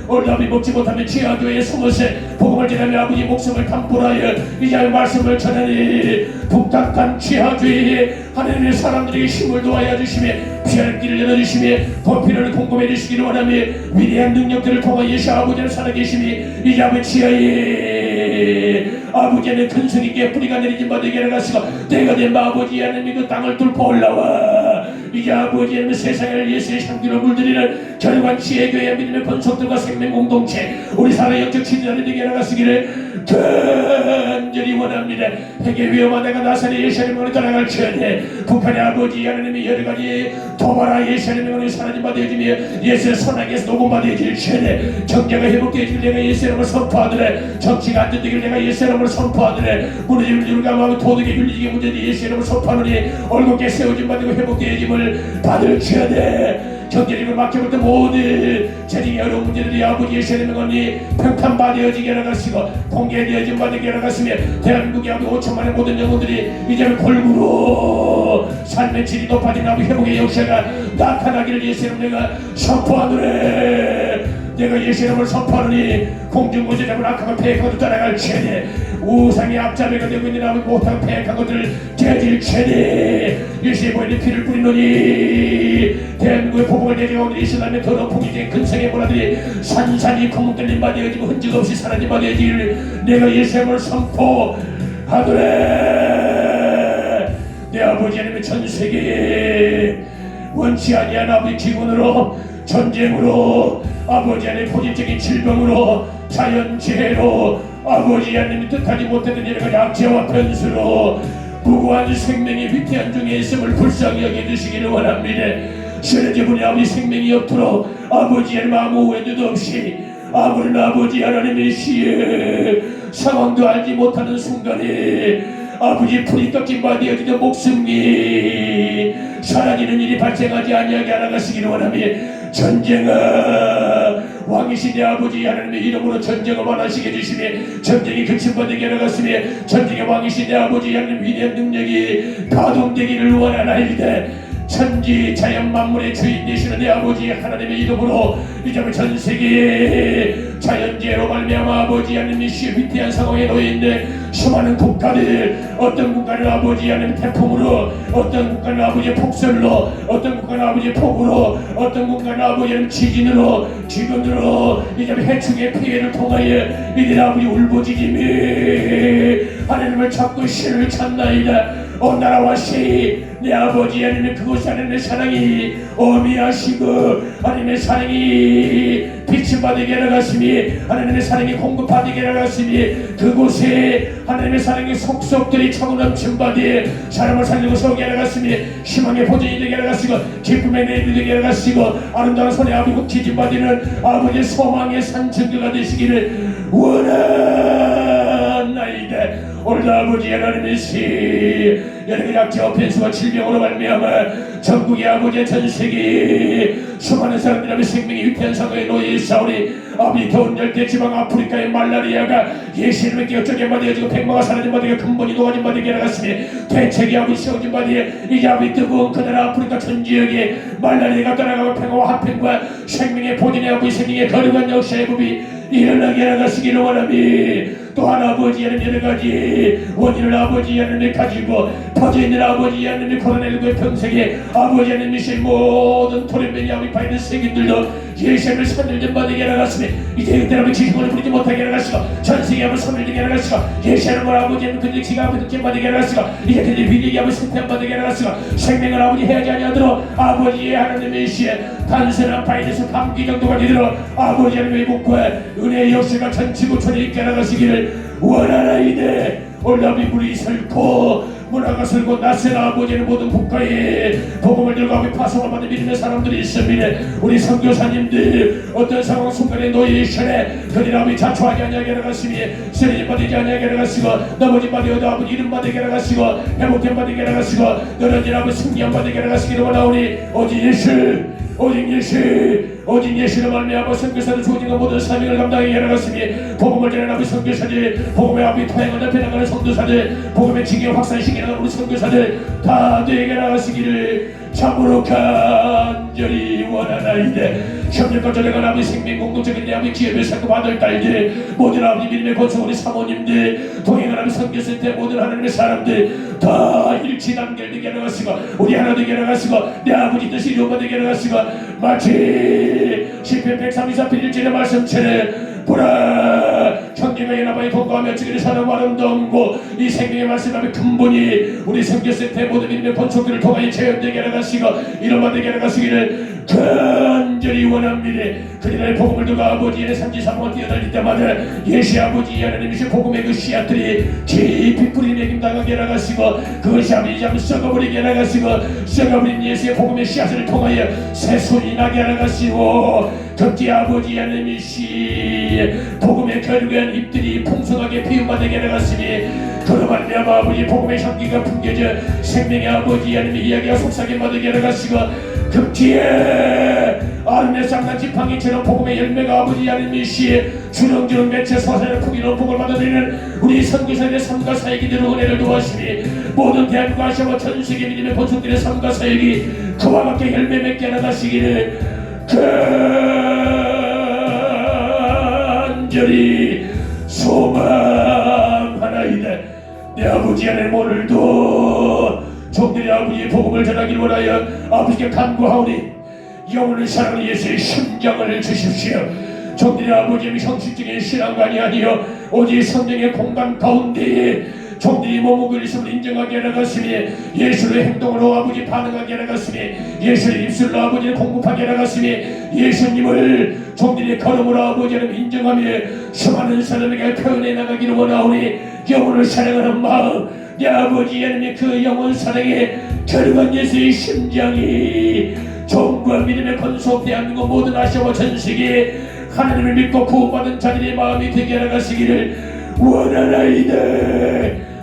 오늘 아버지 먹지 못하면 지하교회에 숨어서 복음을 전하며 아버지 목숨을 담보하여 이제 말씀을 전하니 북한탄 지하교회에 하나님의 사람들에게 힘을 도와야 주시며 피할 길을 열어주시며 보필을 공급해 주시기를 원하며 위대한 능력들을 통해 예수 아버지를 살아계시니 이제 아버지 지하에 아버지는 근성있게 뿌리가 내리진 바되게 나가시고 내가 내 아버지 하나님이 그 땅을 뚫고 올라와 이제 아버지 하나님 세상을 예수의 향기로 물들이는 결관 지혜교회 믿음의 권속들과 생명 공동체 우리 사회 영적 지도자들이 되게 나가시기를 간절히 원합니다. 핵의 위험한 내가 나사렛 예수님을 떠나갈 전에 북한의 아버지 하나님이 여러가지 도발하 예수님을 사라진 바 되어지며 예수의 선악에서 녹음받아질 전에 경제가 회복되어질 내가 예수님을 선포하더래 정치가 안전되길 내가 예수님을 선포하더래 무너짐을 유감하고 도덕의 윤리적인 문제들이 예수님을 선포하느니 얼굴께 세워진 바 되고 회복되어짐을 받을 전에 경제력을 맡겨볼 때 모든 재정의 어려운 문제들이 아버지 예수님의 언니 평탄받아지게 나가시고 공개되어진 바되게 나갔으며 대한민국의 아버지 5천만의 모든 영혼들이 이제는 골고루 삶의 질이 높아진 아버지 회복의 역사가 나타나기를 예수님 내가 선포하노래. 내가 예수님을 선포하느니 공중고제 잡은 악하고 폐역한 것을 따라갈 체내 우상의 앞잡이가 되고 있는 아버지 못하고 폐역한 것들을 깨질 체내 예수의 보이는 피를 뿌리노니 대한민국의 복음을 내려오는 이슬람의 더러운 폭력적인 근성의 문화들이 산산이 구멍뚫린 바 되어지고 흔적 없이 사라진 바 되어지기를 내가 예수님을 선포하노래. 내 아버지 하나님의 전 세계에 원치 아니한 아버지 기근으로 전쟁으로 아버지 하나님의 포진적인 질병으로 자연재해로 아버지 하나님이 뜻하지 못했던 여러가지 악재와 변수로 무고한 생명이 위태한 중에 있음을 불쌍히 여겨주시기를 원합니다. 쓰러져버린 아버지 생명이 없도록 아버지 하나님 아무 외도도 없이 아무런 아버지 하나님의 시에 상황도 알지 못하는 순간에 아버지 불이 꺾인 바 되어지던 목숨이 사라지는 일이 발생하지 아니하게 하나가시기를 원하며 전쟁아 왕이신 내 아버지 하나님의 이름으로 전쟁을 완하시게 해주시며 전쟁이 그친 바 되게 하나갔으며 전쟁의 왕이신 내 아버지 하나님 위대한 능력이 가동되기를 원하나이다. 천지 자연 만물의 주인 되시는 내 아버지 하나님의 이름으로 이제는 전 세계에 자연재해로 말미암아 아버지 하나님의 위태한 상황에 놓여있는 수많은 국가들 어떤 국가는 아버지 하나님 태풍으로 어떤 국가는 아버지 폭설로 어떤 국가는 아버지 폭우로 어떤 국가는 아버지 하나님 지진으로 지금으로 이제는 해충의 피해를 통하여 이들 아버지 울부짖음이 하나님을 찾고 신을 찾나이다. 온 나라와 시 내 아버지 하나님의 그곳에 하나님의 사랑이 어미하시고 하나님의 사랑이 빛을 받게 하나가시니 하나님의 사랑이 공급받게 하나가시니 그곳에 하나님의 사랑이 속속들이 차고 넘친 바디에 사람을 살리고 서게 하나가시니 희망의 보전이 되게 하나가시고 기쁨의 내일이 되게 하나가시고 아름다운 손에 아비고 기진 바디는 아버지의 소망의 산증거가 되시기를 원하나이다. 오늘 아버지 하나님의 시 여러 약재와 폐수와 질병으로 말미암아 전국의 아버지의 전세계 수많은 사람들의 생명이 위태한 상황에 놓여있사오니 아버지 더운 열대 지방 아프리카의 말라리아가 예수님의 기억적인 바디어지고 백마가 사라진 바디에 근본이 녹아진 바디에 나갔으니 대책이 아버지 세워진 바디에 이제 아버지 뜨거운 그나라 아프리카 전 지역에 말라리아가 떠나가고 평화와 화평과 생명의 보존의 아버지 생명의 거룩한 역사의 법이 일어나게 나가시기를 원하니 또한 아버지 하나님 여러가지 원인을 아버지 하나님이 가지고 퍼져있는 아버지 하나님이 코로나19의 평생에 아버지 하나님이 신 모든 토련변이 아버지 파이는 세균들도 예수님을 선일전 받게 나갔으니 이제 그때라면 지식을 부리지 못하게 나갔으고 전세계 한번 선일되게 나갔으고 예수님을 아버지 하나님 그들의 기가 아버지 느낌 받게 나갔으고 이제 그들의 위력이 아버지 승패 받게 나갔으고 생명을 아버지 해야지 아니하도록 아버지의 하나님의 시에 단순한 바이러스 감기 정도가 되도록 아버지 하나님의 복과 은혜의 역사가 전 지구촌에 있게 나가시기를 원하나이다. 올라비 물이 설고 문화가 설고 낯선 아버지의 모든 국가에 복음을 들고 아버지 파송을 받는 믿음의 사람들이 있습니다. 우리 선교사님들 어떤 상황 순간에 놓여있으네 그들 아버지 자초하지 아니하게 나가시니 쓰러짐 받지 아니하게 나가시고 넘어짐 받으어도 아버지 이름 받게 나가시고 회복됨 받게 나가시고 너런진 아버지 승리함 받게 나가시기를 원하오니 오직 예수 오직 예수 오직 예수를 말미암아 선교사들 주어진 모든 사명을 감당하게 나갔으니 복음을 전하는 아버지 선교사들 복음의 아버지 토양을 넓혀 나가는 선교사들 복음의 징계 확산시키게 나가는 우리 선교사들 다 되게 나가시기를 참으로 간절히 원하나이다. 협력과 전쟁한 아버지 생명 공동적인 내 아버지 기업의 상급 아들 딸들 모든 아버지 믿음의 건축 우리 사모님들 동행하는 아버지 선교센터 모든 하나님의 사람들 다 일치 단결되게 나가시고 우리 하나 되게 나가시고 내 아버지 뜻이 이루어지게 나가시고 마치 시편 134편 1절의 말씀처럼 보라 형제가 연합하여 동거하며 지기를 사랑하고 아름다운 곳 이 생명의 말씀하며 근본이 우리 선교센터의 모든 믿음의 건축들을 통하여 재현되게 나가시고 이루어지게 나가시기를 간절히 원합니다. 그들의 복음을 두고 아버지의 산지 사방을 뛰어다닐 때마다 예수 아버지 하나님이신 복음의 그 씨앗들이 깊이 뿌리 내김 당하게 나가시고 그것이 아버지 잠 썩어버리게 나가시고 썩어버린 예수의 복음의 씨앗을 통하여 새순이 나게 나가시고 특히 아버지 하나님이시 복음의 결국엔 잎들이 풍성하게 피움받게 나갔으니 그로 말미암아 아버지 복음의 향기가 풍겨져 생명의 아버지 하나님의 이야기가 속삭임 받게 나가시고 급기에 아름의 쌍난 지팡이처럼 복음의 열매가 아버지 하나님이시 주렁주렁 맺혀 서산의 풍기로운 복을 받아들이는 우리 선교사들의 삶과 사역이들의 은혜를 도와시니 모든 대한민국 아시아와 전세계 믿음의 본속들의 삶과 사역이 그와 같게 열매 맺게 나가시기를 간절히 소망하나이다. 내 아버지 하나님 오늘도 종들의 아버지의 복음을 전하기를 원하여 아버지께 간구하오니 영혼을 사랑하는 예수의 심장을 주십시오. 종들의 아버지의 형식적인 신앙관이 아니여 오직 성령의 공간 가운데에 종들이 몸을 있음을 인정하게 나갔으니 예수의 행동으로 아버지 반응하게 나갔으니 예수의 입술로 아버지를 공급하게 나갔으니 예수님을 종들이 걸음으로 아버지를 인정하며 수많은 사람에게 표현해 나가기를 원하오니 영혼을 사랑하는 마음 내 아버지 하나님의 그 영혼 사랑에 결국은 예수의 심장이 정부와 믿음의 건속 대한민국 모든 아시아와 전세계 하나님을 믿고 구원받은 자들의 마음이 되게 하나가시기를 원하나이다.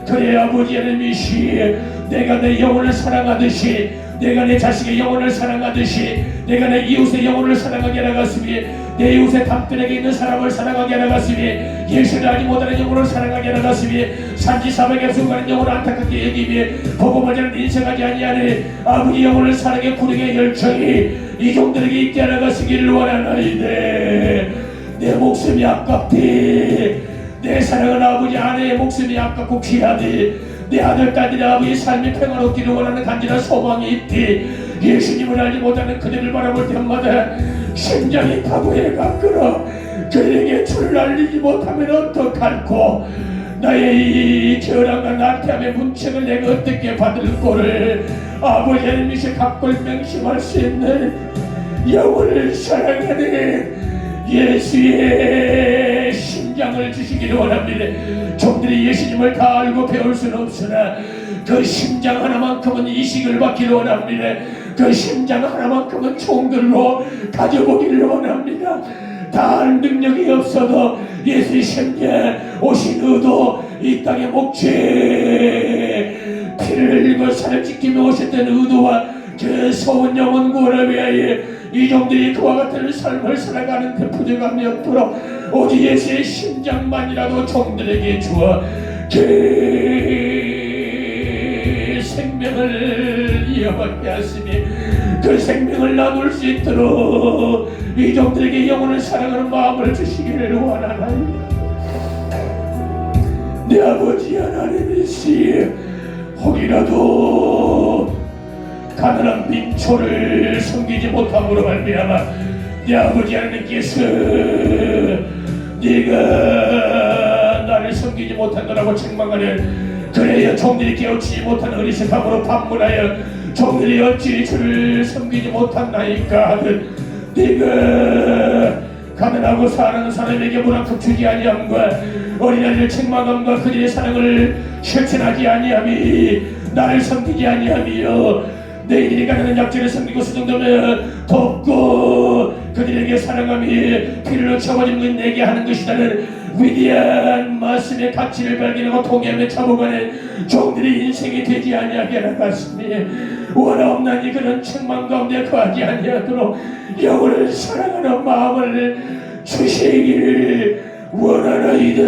그래 아버지 하나님이시 내가 내 영혼을 사랑하듯이 내가 내 자식의 영혼을 사랑하듯이 내가 내 이웃의 영혼을 사랑하게 하나갔으니 내 이웃의 담들에게 있는 사람을 사랑하게 하나갔으니 예수를 알지 못하는 영혼을 사랑하게 하나갔으니 산지사박에 순간한 영혼을 안타깝게 여기며 복음을 자는 인생하지 아니하니 아버지 영혼을 사랑해 구력의 열정이 이 종들에게 있게 하나가시기를 원하나이다. 내 목숨이 아깝디 내 사랑하는 아버지 아내의 목숨이 아깝고 귀하디 내 아들 딸들의 아버지 삶이 평화롭기를 원하는 간절한 소망이 있디 예수님을 알지 못하는 그들을 바라볼 때마다 심장이 타고해가 끓어 그들에게 주를 알리지 못하면 어떡할꼬 나의 이 결함과 나태함의 문책을 내가 어떻게 받을 꼴을 아버지 하나님이시 각골 명심할 수 있는 영혼을 사랑하는 예수의 심장을 주시기를 원합니다. 종들이 예수님을 다 알고 배울 수는 없으나 그 심장 하나만큼은 이식을 받기를 원합니다. 그 심장 하나만큼은 종들로 가져보기를 원합니다. 다 알 능력이 없어도 예수의 심장 오신 의도 이 땅의 목재 피를 흘리고 살을 지키며 오셨던 의도와 그 소원 영혼 구원을 위하여 이 종들이 그와 같은 삶을 살아가는 데 부족함이 없도록 오직 예수의 심장만이라도 종들에게 주어 그 생명을 이어받게 하시니 그 생명을 나눌 수 있도록 이 종들에게 영혼을 사랑하는 마음을 주시기를 원하나이다. 내 아버지 하나님이시 혹이라도 가난한 빈초를 섬기지 못함으로 말미암아 내 아버지 하나님께서 네가 나를 섬기지 못한다라고 책망하는 그래야 종들이 깨우치지 못한 어리석함으로 반문하여 종들이 어찌 주를 섬기지 못한다니까 하듯 네가 가난하고 사랑하는 사람에게 문학급 주지 아니함과 어린아이를 책망함과 그들의 사랑을 실천하지 아니함이 나를 섬기지 아니함이요 너희들이 가난한 약자를 섬기고 수정되며 돕고 그들에게 사랑함이 피를 채워주는 것 내게 하는 것이라는 위대한 말씀의 가치를 발견하고 통해하며 자복하는 종들의 인생이 되지 아니하게 하나갔으니 원하옵나니 그런 책망 가운데 거하지 아니하도록 영혼을 사랑하는 마음을 주시기를 원하나이다.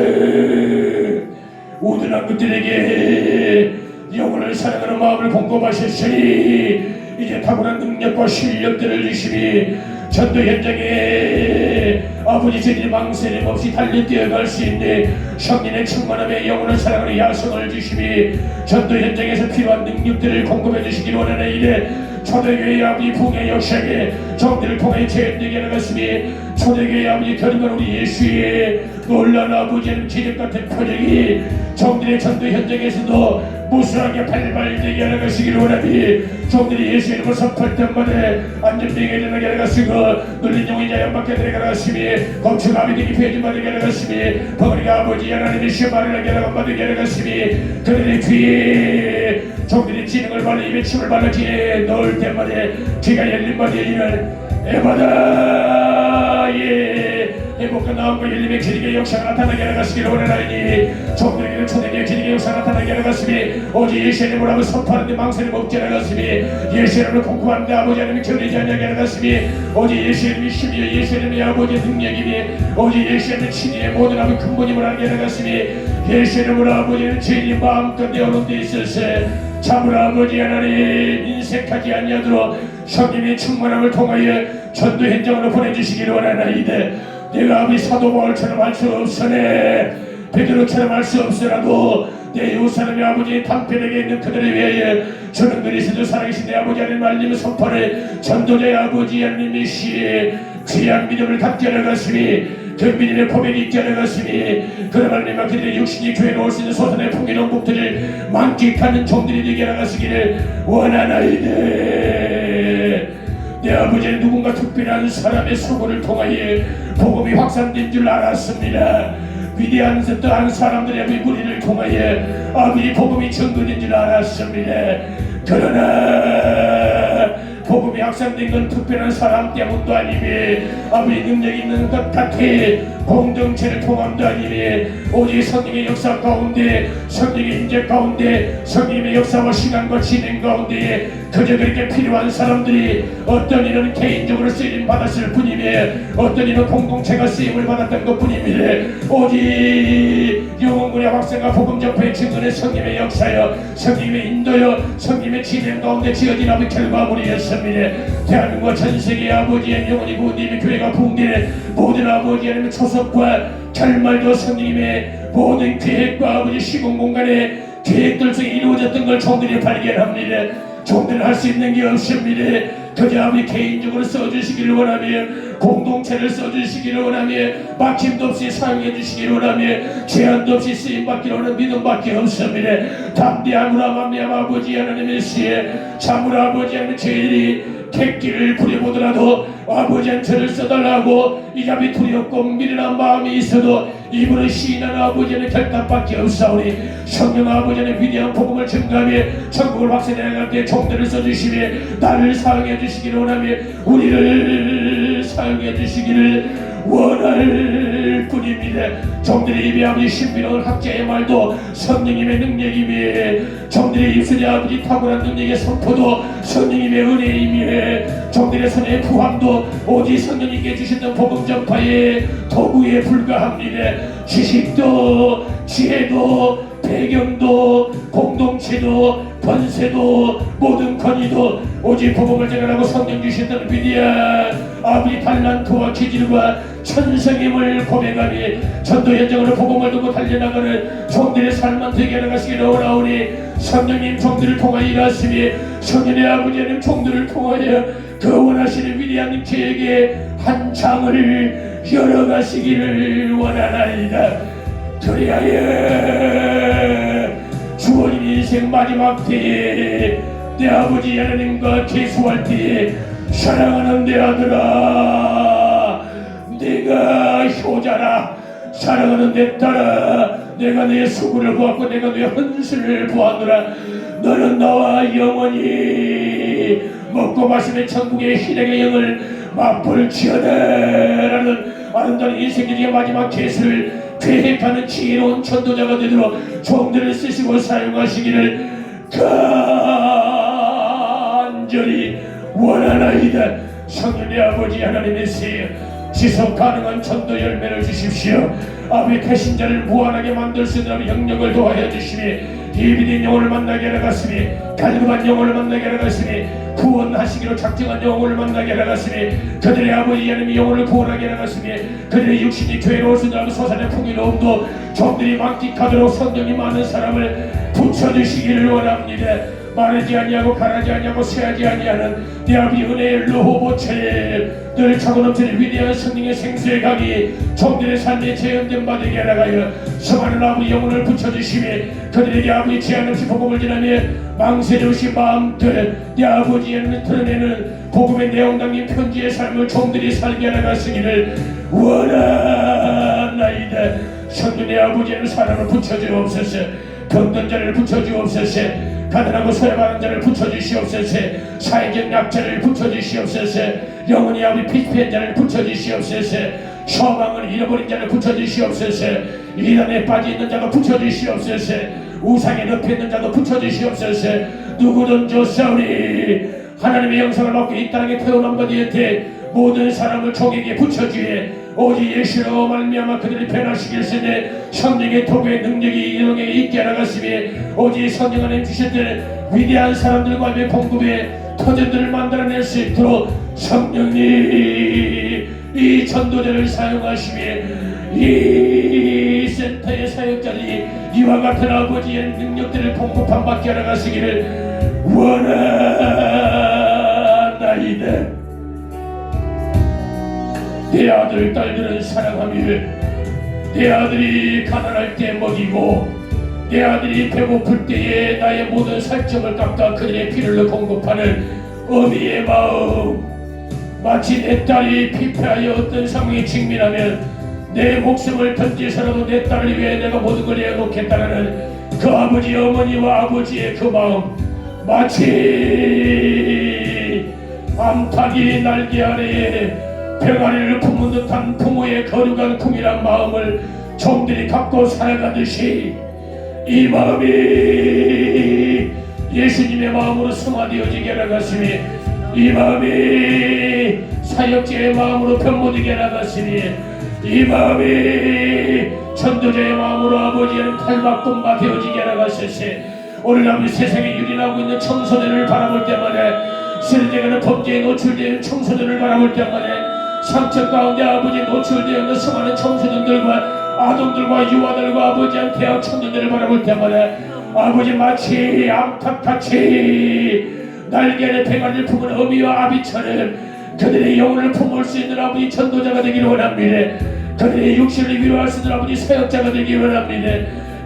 우둔한 것들에게 영혼을 사랑하는 마음을 공급하셨으니 이제 탁월한 능력과 실력들을 주시니 전도 현장에 아버지 저들이 망설임 없이 달리 뛰어갈 수 있는 성인의 충만함에 영혼을 사랑하는 야성을 주시니 전도 현장에서 필요한 능력들을 공급해 주시기를 원하나이다. 초대교회의 아버지 부흥의 역사에 종들을 통해 재현되게 하나갔으니 초대교회의 아버지 결국은 우리 예수의 놀라운 아버지의 기적 같은 표적이 종들의 전도 현장에서도 무수하게 발발되게 하나가시기를 원하니 종들이 예수 이름을 선포할 때마다 안전병에 일어나게 하나가시고 눌린 영이 자연밖에 들어가나가시니 건축함이 되기 폐지받게 하나가시니 벙어리가 아버지 하나님의 시험을 하게 하나가받게 하나가시니 그들의 귀에 종들이 지능을 발라 입에 침을 발라 귀에 넣을 때마다 귀가 열림받아 이는 에바다의 행복과 나음과 열림의 기적의 역사가 나타나게 하나가시기를 원하나이니 종들에게는 초대교회 기적의 역사가 나타나게 하나갔으니 오직 예수 이름으로 하며 선포하는데 망설임 없게 하나갔으니 예수 이름으로 공부하는데 아버지 하나님이 견디지 않게 하나갔으니 오직 예수 이름이 힘이여 예수 이름이 아버지의 능력이니 오직 예수 이름이 친히의 모든 아버지 근본임을 알게 하나갔으니 예수 이름으로 아버지는 죄인이 마음껏 내어놓은 데 있을세 참으로 아버지 하나님 인색하지 아니하도록 성령의 충만함을 통하여 전도 현장으로 보내주시기를 원하나이다. 내가 아버지 사도 바울처럼 할 수 없으네 베드로처럼 할 수 없으라도 내 이웃 사람이 아버지 단편에게 있는 그들을 위하여 저는 그리스도 살아계신 내 아버지 하나님 말씀을 선포하는 전도자의 아버지 하나님이시에 귀한 믿음을 갖게 하나갔으니 그 믿음의 고백이 있게 하나갔으니 그런 하나님과 그들의 육신이 교회로 올 수 있는 소산의 풍요로운 복들을 만끽하는 종들이 되게 하나가시기를 원하나이다. 내 아버지는 누군가 특별한 사람의 소고를 통하여 복음이 확산된 줄 알았습니다. 위대한 뜻한 사람들의 무리를 통하여 아버지 복음이 증거된 줄 알았습니다. 그러나 복음이 확산된 건 특별한 사람 때문도 아니며 아버지 능력이 있는 것 같아 공동체를 통함도 아니며 오직 성령의 역사 가운데 성령의 임재 가운데 성령의 역사와 시간과 진행 가운데 그저 그렇게 필요한 사람들이 어떤 이는 개인적으로 쓰임 받았을 뿐이며 어떤 이는 공동체가 쓰임을 받았던 것 뿐입니다. 오직 영혼군의 확산과 복음 전파의 증거는 성령의 역사여 성령의 인도여 성령의 진행 가운데 지어진 아버지 결과물이었습니다. 대한민국과 전세계의 아버지의 영혼이 부님의 교회가 붕괴된 모든 아버지 하나님의 초석과 결말도 성령님의 모든 계획과 아버지 시공 공간의 계획들 속에 이루어졌던 걸 종들이 발견합니다. 종들은 할 수 있는 게 없습니다. 그저 아버지 개인적으로 써주시기를 원하며 공동체를 써주시기를 원하며 막힘도 없이 사용해 주시기를 원하며 제한도 없이 쓰임받기를 원하는 믿음밖에 없습니다. 담대함으로 만미암 아버지 하나님의 시에 참으로 아버지 하나님의 죄인이 객기를 부려보더라도 아버지한 저를 써달라고 이 자비 두렵고 미련한 마음이 있어도 이분은 시인하는 아버지는 결단밖에 없사오니 성령 아버지는 위대한 복음을 증가하며 천국을 확산해나갈 때 종들을 써주시며 나를 사용해 주시기를 원하며 우리를 사용해 주시기를 원할 뿐입니다. 종들의 입에 아버지 신비로운 학자의 말도 성령님의 능력이며 종들의 입술에 아버지 탁월한 능력의 선포도 성령님의 은혜이며 종들의 손의 부함도 오직 성령님께 주셨던 복음 전파의 도구에 불과합니다. 지식도 지혜도 배경도 공동체도 권세도 모든 권위도 오직 복음을 전하라고 성령 주셨던 위대한 아버지 달란트와 기질과 천성임을 고백하니 전도 현장으로 복음을 두고 달려나가는 종들의 삶만 되게 나가시기를 원하오니 성령님 종들을 통하여 일하시며 성령의 아버지 하나님 종들을 통하여 그 원하시는 위대한 계획의 한 장을 열어가시기를 원하나이다. 그리하여 주어진 인생 마지막 때에 내 아버지 하나님과 계수할 때에 사랑하는 내 아들아 네가 효자라 사랑하는 내 딸아 내가 내 수고를 보았고 내가 내 헌신을 보았노라 너는 나와 영원히 먹고 마시는 천국의 희락의 영을 맛볼지어다 라는 아름다운 인생의 마지막 계수를 계획하는 지혜로운 전도자가 되도록 종들을 쓰시고 사용하시기를 간절히 원하나이다. 성령의 아버지 하나님의 세 지속 가능한 전도 열매를 주십시오. 아버지 태신자를 무한하게 만들 수 있는 영역을 도하여 주시며 예비된 영혼을 만나게 하라가시니 갈급한 영혼을 만나게 하라가시니 구원하시기로 작정한 영혼을 만나게 하라가시니 그들의 아버지 하나님의 영혼을 구원하게 하라가시니 그들의 육신이 괴로울 수 있는 소산의 풍요로움도 종들이 만끽하도록 성령이 많은 사람을 붙여주시기를 원합니다. 마르지 아니하고 가라지 아니하고 쇠하지 아니하는 내 아버지 은혜의 로호보체에 늘 차고 넘치는 위대한 성령의 생수의 강이 종들의 삶에 재현된 바 되게 하라가여 수많은 아버지 영혼을 붙여주시며 그들에게 아버지 제한 없이 복음을 전하며 망설임 없이 마음들 내 아버지 하나님을 드러내는 복음의 내용 담긴 편지의 삶을 종들이 살게 하라가시기를 원하나이다. 성령의 아버지는 사람을 붙여주옵소서 병든 자를 붙여주옵소서 가난하고 소외받은 자를 붙여주시옵소서 사회적 약자를 붙여주시옵소서 영혼이 아버지 피폐한 자를 붙여주시옵소서 소망을 잃어버린 자를 붙여주시옵소서 이단에 빠져있는 자도 붙여주시옵소서 우상에 덮여있는 자도 붙여주시옵소서 누구든 조사오니 하나님의 영상을 받고 이 땅에 태어난 바디한테 모든 사람을 종에게 붙여주에 오직 예수로 말미암아 그들이 변화시킬세네 성령의 도구의 능력이 이동에 있게 하라가시며 오직 성령 안에 주셨던 위대한 사람들과 의 공급의 터전들을 만들어낼 수 있도록 성령님 이 전도자를 사용하시며 이 센터의 사역자들이 이와 같은 아버지의 능력들을 공급한 받게 하라가시기를 원하나이다. 내 아들 딸들은 사랑하며 내 아들이 가난할 때 먹이고 내 아들이 배고플 때에 나의 모든 살점을 깎아 그들의 피를 공급하는 어미의 마음 마치 내 딸이 피폐하여 어떤 상황에 직면하면 내 목숨을 던지서라도 내 딸을 위해 내가 모든 걸 내어놓겠다는 그 아버지 어머니와 아버지의 그 마음 마치 암탉이 날개 아래에 병아리를 품은 듯한 부모의 거룩한 궁이란 마음을 종들이 갖고 살아가듯이 이 마음이 예수님의 마음으로 승화되어지게 나갔으니 이 마음이 사역자의 마음으로 변모되게 나갔으니 이 마음이 전도자의 마음으로 아버지의 탈막동마 되어지게 나갔으니 오늘 아버지 세상에 유린하고 있는 청소년을 바라볼 때마다 쓰러져가는 범죄에 노출되는 청소년을 바라볼 때마다 상처 가운데 아버지 노출되어 있는 수많은 청소년들과 아동들과 유아들과 아버지의 대학 청년들을 바라볼 때마다 아버지 마치 암탉같이 날개를 병아리를 품은 어미와 아비처럼 그들의 영혼을 품을 수 있는 아버지 전도자가 되기를 원합니다. 그들의 육신을 위로할 수 있는 아버지 사역자가 되기를 원합니다.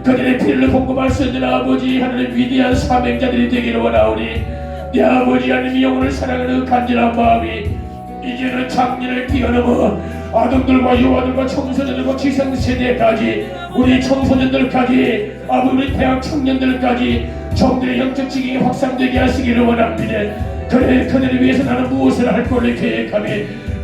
그들의 피를 공급할 수 있는 아버지 하나님 위대한 사명자들이 되기를 원하오니 내 아버지 하나님이 영혼을 사랑하는 간절한 마음이 이제는 작년을 뛰어넘어 아동들과 유아들과 청소년들과 기성세대까지 우리 청소년들까지 아버지 우리 대학 청년들까지 정들의 영적 지경이 확산되게 하시기를 원합니다. 그래 그들을 위해서 나는 무엇을 할 것을 계획하며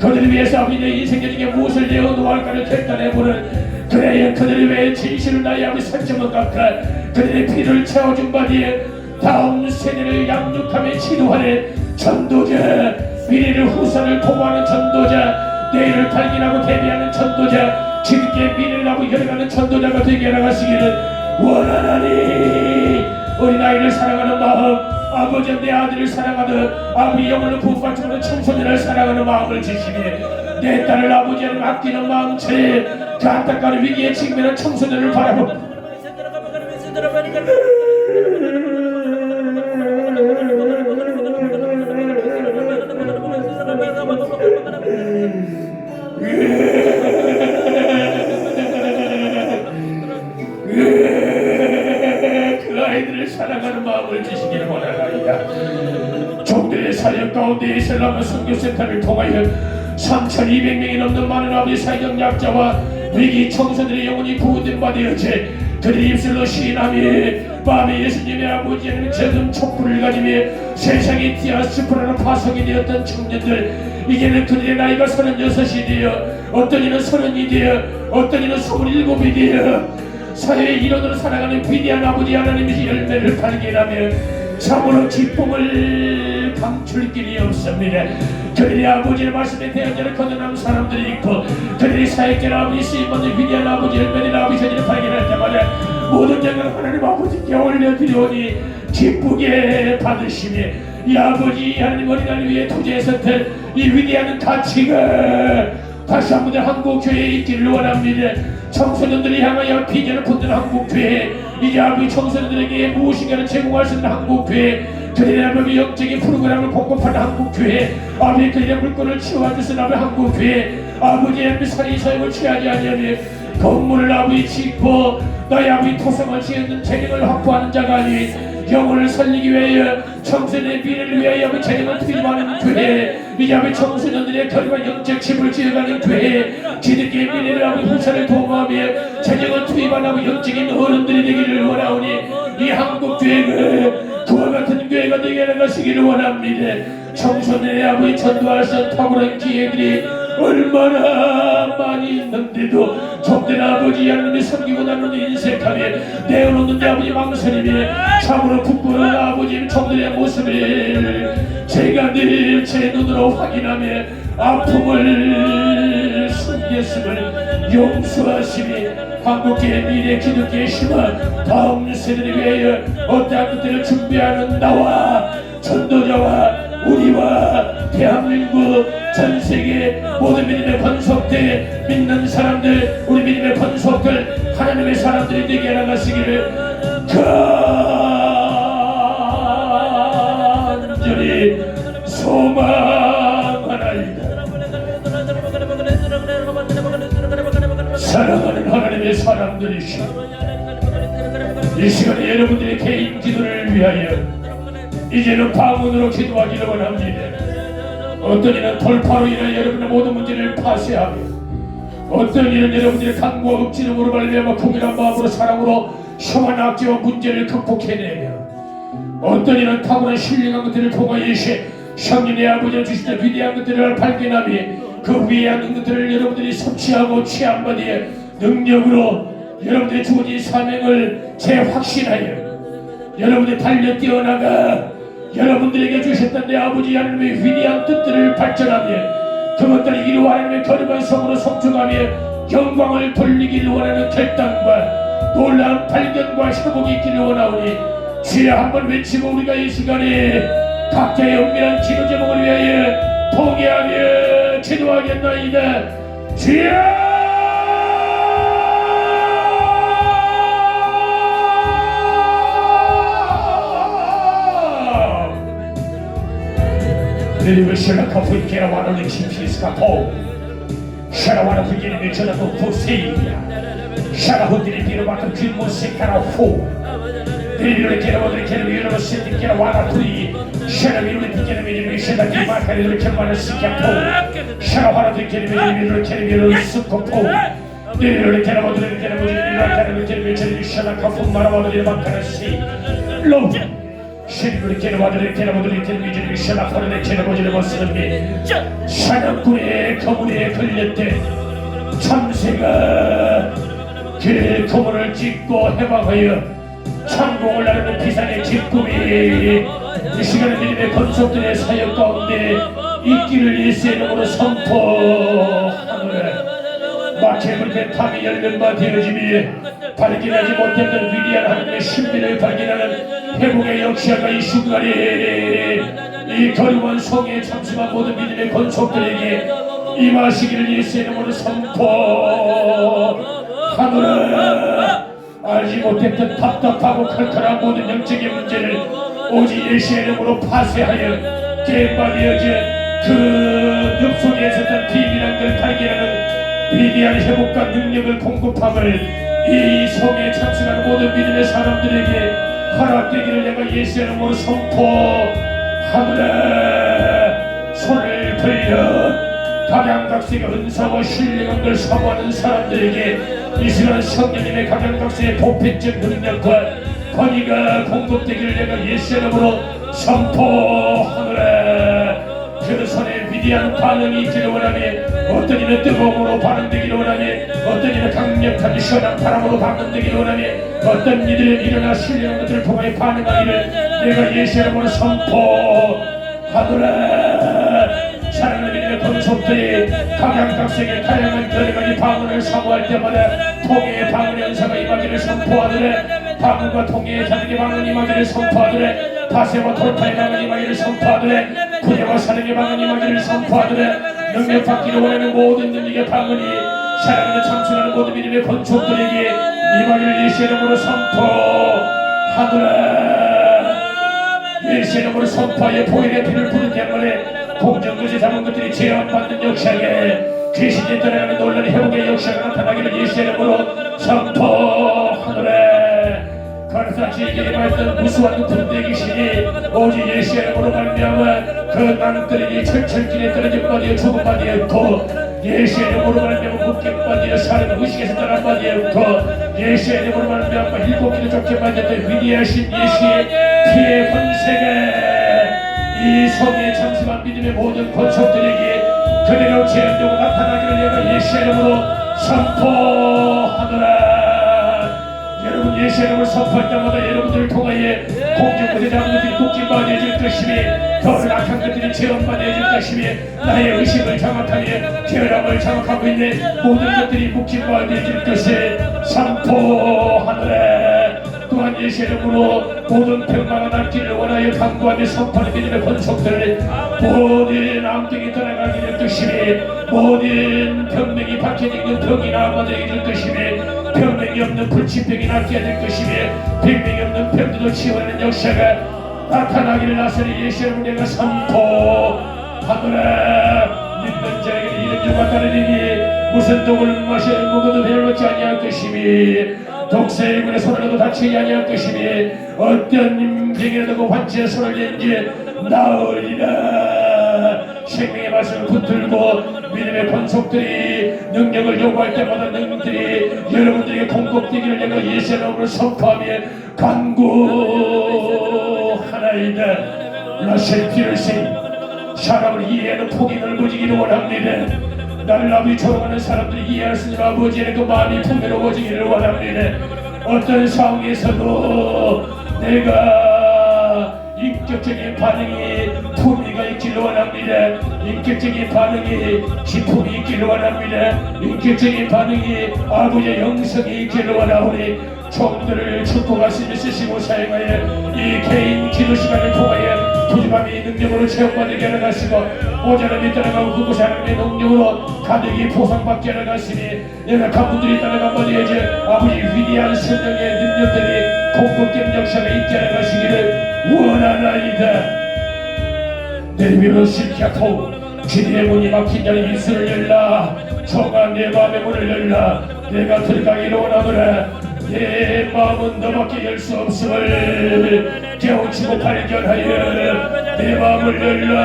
그들을 위해서 아버지 내 인생 중에 무엇을 내어 놓을까를 결단해보는 그래 그들을 위해 진실을 나의 아버지 설정을 깎아 그들의 피를 채워준 바디에 다음 세대를 양육하며 치료하는 전도자 미래를 후손을 보호하는 전도자 내일을 발견하고 대비하는 전도자 지금의 미래를 하고 열어가는 전도자가 되게 나가시기를 원하나니 우리 아이를 사랑하는 마음 아버지 내 아들을 사랑하는 아버지 영혼을 구원받지 못하는 청소년을 사랑하는 마음을 주시니 내 딸을 아버지를 아끼는 마음처럼 그 안타까운 위기에 직면한 청소년을 바라보고 그 아이들을 사랑하는 마음을 주시기를 원하나이다. 종들의 사역 가운데 이슬람 선교센터를 통하여 3,200명이 넘는 많은 아버지 사역 약자와 위기 청소들의 영혼이 구원된 바 되었지 그들의 입술로 시인하며 마음에 예수님의 아버지 하나님의 적은 촛불을 가지며 세상의 디아스포라로 파송이 되었던 청년들 이제는 그들의 나이가 36이 되어 어떤 이는 30이 되어 어떤 이는 27이 되어 사회의 일원으로 살아가는 위대한 아버지 하나님의 열매를 발견하며 참으로 기쁨을 감출 길이 없습니다. 그들의 아버지의 말씀에 대언자를 거듭난 사람들이 있고 그들의 사역자를 아버지 쓰임받는 위대한 아버지 열매를 아버지 자리를 발견할 때마다 모든 영광 하나님 아버지께 올려드리오니 기쁘게 받으시며 이 아버지 하나님 어린 날 위해 투자했었던 이 위대한 가치가 다시 한번 한국교회에 있기를 원합니다. 청소년들이 향하여 비전을 품는 한국교회 이제 아버지 청소년들에게 무엇인가를 제공할 수 있는 한국교회 그들의 아버지 영적인 프로그램을 공급하는 한국교회 아버지 그들의 물건을 치워주신 아버지 한국교회 아버지의 아버지 살인 사역을 취하지 아니하며 건물을 아버지 짓고 너의 아버지 토성을 지은 재능을 확보하는 자가 아니 영혼을 살리기 위하여 청소년의 미래를 위하여 아버지 재능을 투입하는 교회 이제 아버지 청소년들의 결과 영적 집을 지어가는 교회 지들의 미래를 아버지 후사를 도모하며 재능을 투입하는 아버지 영적인 어른들이 되기를 원하오니 이 한국교회가 그와 같은 교회가 되게 나가시기를 원합니다. 청소년의 아버지 전도할 수 있는 탁월한 기회들이 얼마나 많이 있는데도 종된 아버지 하나님의 섬기고 나누는 인색하며 내어놓는 아버지 망설이며 참으로 부끄러운 아버지 종들의 모습을 제가 늘 제 눈으로 확인하며 아픔을 숨겼음을 용서하시니 한국교회 미래 기독교의 힘은 다음 세대를 위하여 어떠한 것들을 준비하는 나와 전도자와 우리와 대한민국 전세계 모든 믿음의 번속대 믿는 사람들 우리 믿음의 번속들 하나님의 사람들이 되게 나가시기를 간절히 소망하나이다. 사랑하는 하나님의 사람들이시오 이 시간에 여러분들의 개인 기도를 위하여 이제는 방언으로 기도하기를 원합니다. 어떤 이는 돌파로 인해 여러분의 모든 문제를 파쇄하며 어떤 이는 여러분들의 간구와 억지름으로 말미암아 궁일한 마음으로 사랑으로 혐한 악재와 문제를 극복해내며 어떤 이는 탁월한 신령한 것들을 통하여 성령의 아버지가 주시는 위대한 것들을 발견하며 그 위대한 것들을 여러분들이 섭취하고 취한 바에 능력으로 여러분들의 주어진 사명을 재확신하여 여러분들이 달려 뛰어나가 여러분들에게 주셨던 내 아버지 하나님의 위대한 뜻들을 발전하며 그것들을 이루어 하나님의 거룩한 성으로 성축하며 영광을 돌리기를 원하는 결단과 놀라운 발견과 회복이 있기를 원하오니 주여 한번 외치고 우리가 이 시간에 각자의 은밀한 기도 제목을 위하여 통회하며 기도하겠나이다. 주여 Deliver Shalaka Fikera Wano Lixiska Po Sharawana Fikiri Michanato Fosia Sharahu Diri Wata Kimo Sikara Fo Deliver Kera Kera University Kera Wana Turi Sharamu Fikera Mission Makari Kemana Sikapo Sharawana Fikiri Kera Suko Po Deliver Kera Kera Shalaka Fu Marawa Makarasi Love 신부를 깨어와들을 깨어보들을 깨어미지를 샤나포르를 깨어보지를 못쓰는 사냥꾼의 거물에 걸렸대 참새가 그 거물을 찢고 해방하여 창공을 나르는 비상의 기쁨이 이 시간에 믿음의 건속들의 사역 가운데 있기를 예수의 이름으로 선포하노라. 마치 그렇게 탐이 열린 바 되어지며 발견하지 못했던 위대한 하나님의 신비를 발견하는 회복의 역사가 이 순간에 이 거룩한 성에 참수한 모든 믿음의 건축들에게 임하시기를 예수의 이름으로 선포하노라. 알지 못했던 답답하고 칼칼한 모든 영적인 문제를 오직 예수의 이름으로 파쇄하여 개발되어진 그 늪속에 있었던 비밀한 걸 발견하는 위대한 회복과 능력을 공급함을 이 성에 참석하는 모든 믿음의 사람들에게 허락되기를 내가 예수의 이름으로 선포하노라. 손을 벌려 각양각색의 은사와 신령한 걸 사모하는 사람들에게 이 시간 성령님의 각양각색의 보편적 능력과 권위가 공급되기를 내가 예수의 이름으로 선포하노라. 그 손에 위대한 반응이 있기를 원하며 어떤 이는 뜨거움으로 반응되기를 원하며 어떤 이는 강력한 시원한 바람으로 반응되기를 원하며 어떤 이들은 일어나 신령한 것들을 통하여 반응하기를 내가 예수의 이름으로 선포하노라. 사랑하는 믿음의 권속들이 각양각색의 다양한 결과의 방언을 사모할 때마다 통해의 방언의 은사가 임하기를 선포하노라. 방언과 통해의 자득의 방언이 임하기를 선포하노라. 파세와 돌파의 방언이 임하기를 선포하노라. 구애와 사랑의 방언이 임하기를 선포하노라. 능력받기를 원하는 모든 능력의 방언이 사랑하는 참수하는 모든 믿음의 권속들에게 임하기를 예수의 이름으로 선포하노라. 예수의 이름으로 선포하여 보혈의 피를 부른 때문에 공정것에 잡은 것들이 제한받는 역사에 귀신이 떠나가는 놀라운 회복의 역사가 나타나기를 예수의 이름으로 선포하노라. 그래서 지에게 임하였던 무수한 군대 귀신이 오직 예수의 이름으로 말미암아 그 남들에게 철철길에 떨어진 바되어 죽은 바되었고 예수의 이름으로 말미암아 묶인 바되어 사람 의식에서 떠난 바되었고 예수의 이름으로 말미암아 일곱 길을 쫓게 만졌던 위대하신 예수의 피의 권세가 이 성에 참수한 믿음의 모든 권속들에게 그대로 재현되고 나타나기를 내가 예수의 이름으로 선포하노라. 여러분 예수의 이름을 선포할 때마다 여러분들을 통하여 공중것에 잡은 것들이 묶인 바 되어질 것이며 더 악한 것들이 제어바 되어질 것이며 나의 의식을 장악하며 결함을 장악하고 있는 모든 것들이 묶인 바 되어질 것을 선포하노라. 또한 예수의 이름으로 모든 병마가 낫기를 원하여 강구하며 선포하는 믿음의 권속들을 모든 암병이 떠나가게 될 것이며 모든 병명이 박혀지는 병이 나아가게 될 것이며 병명이 없는 불치병이 낫게 될 것이며 병명이 없는 병들도 치유하는 역사가 나타나기를 나서니 예수의 이름으로 내가 선포하노라. 믿는 자에게 이런 주가 따르리니 무슨 독을 마셔 먹어도 배를 얻지 아니할 것이며 독사의 군에 손을 넣어도 다치지 아니할 것이며 어떤 병이라도 환치에 손을 댄지 나으리라. 생명의 말씀을 붙들고 믿음의 권속들이 능력을 요구할 때마다 능력들이 여러분들에게 공급되기를 내가 예수의 이름으로 선포하며 간구하나이다. 라셀 피를 생 사람을 이해하는 폭이 넓어지기를 원합니다. 나를 아버지 조롱하는 사람들이 이해할 수 있는 아버지의 그 마음이 풍요로워지기를 원합니다. 어떤 상황에서도 내가 인격적인 반응이 품위가 있기를 원합니다. 인격적인 반응이 기품이 있기를 원합니다. 인격적인 반응이 아버지의 영성이 있기를 원하오니 종들을 축복하시며 쓰시고 사용하여 이 개인 기도 시간을 통하여 부족함이 능력으로 체험받게 하나가시고 모자람이 따라가고 그곳에 하나님의 능력으로 가득히 보상받게 하나가시니 연약한 분들이 따라가 버려야지 아버지 위대한 성령의 능력들이 공급된 역사가 있게 하나가시기를 원하나이다. 내리비로 실키아토 주님의 문이 막힌 자는 입술을 열라. 정한 내 마음의 문을 열라. 내가 들어가기를 원하노라. 내 마음은 너밖에 열 수 없음을 깨우치고 발견하여 내 마음을 열라.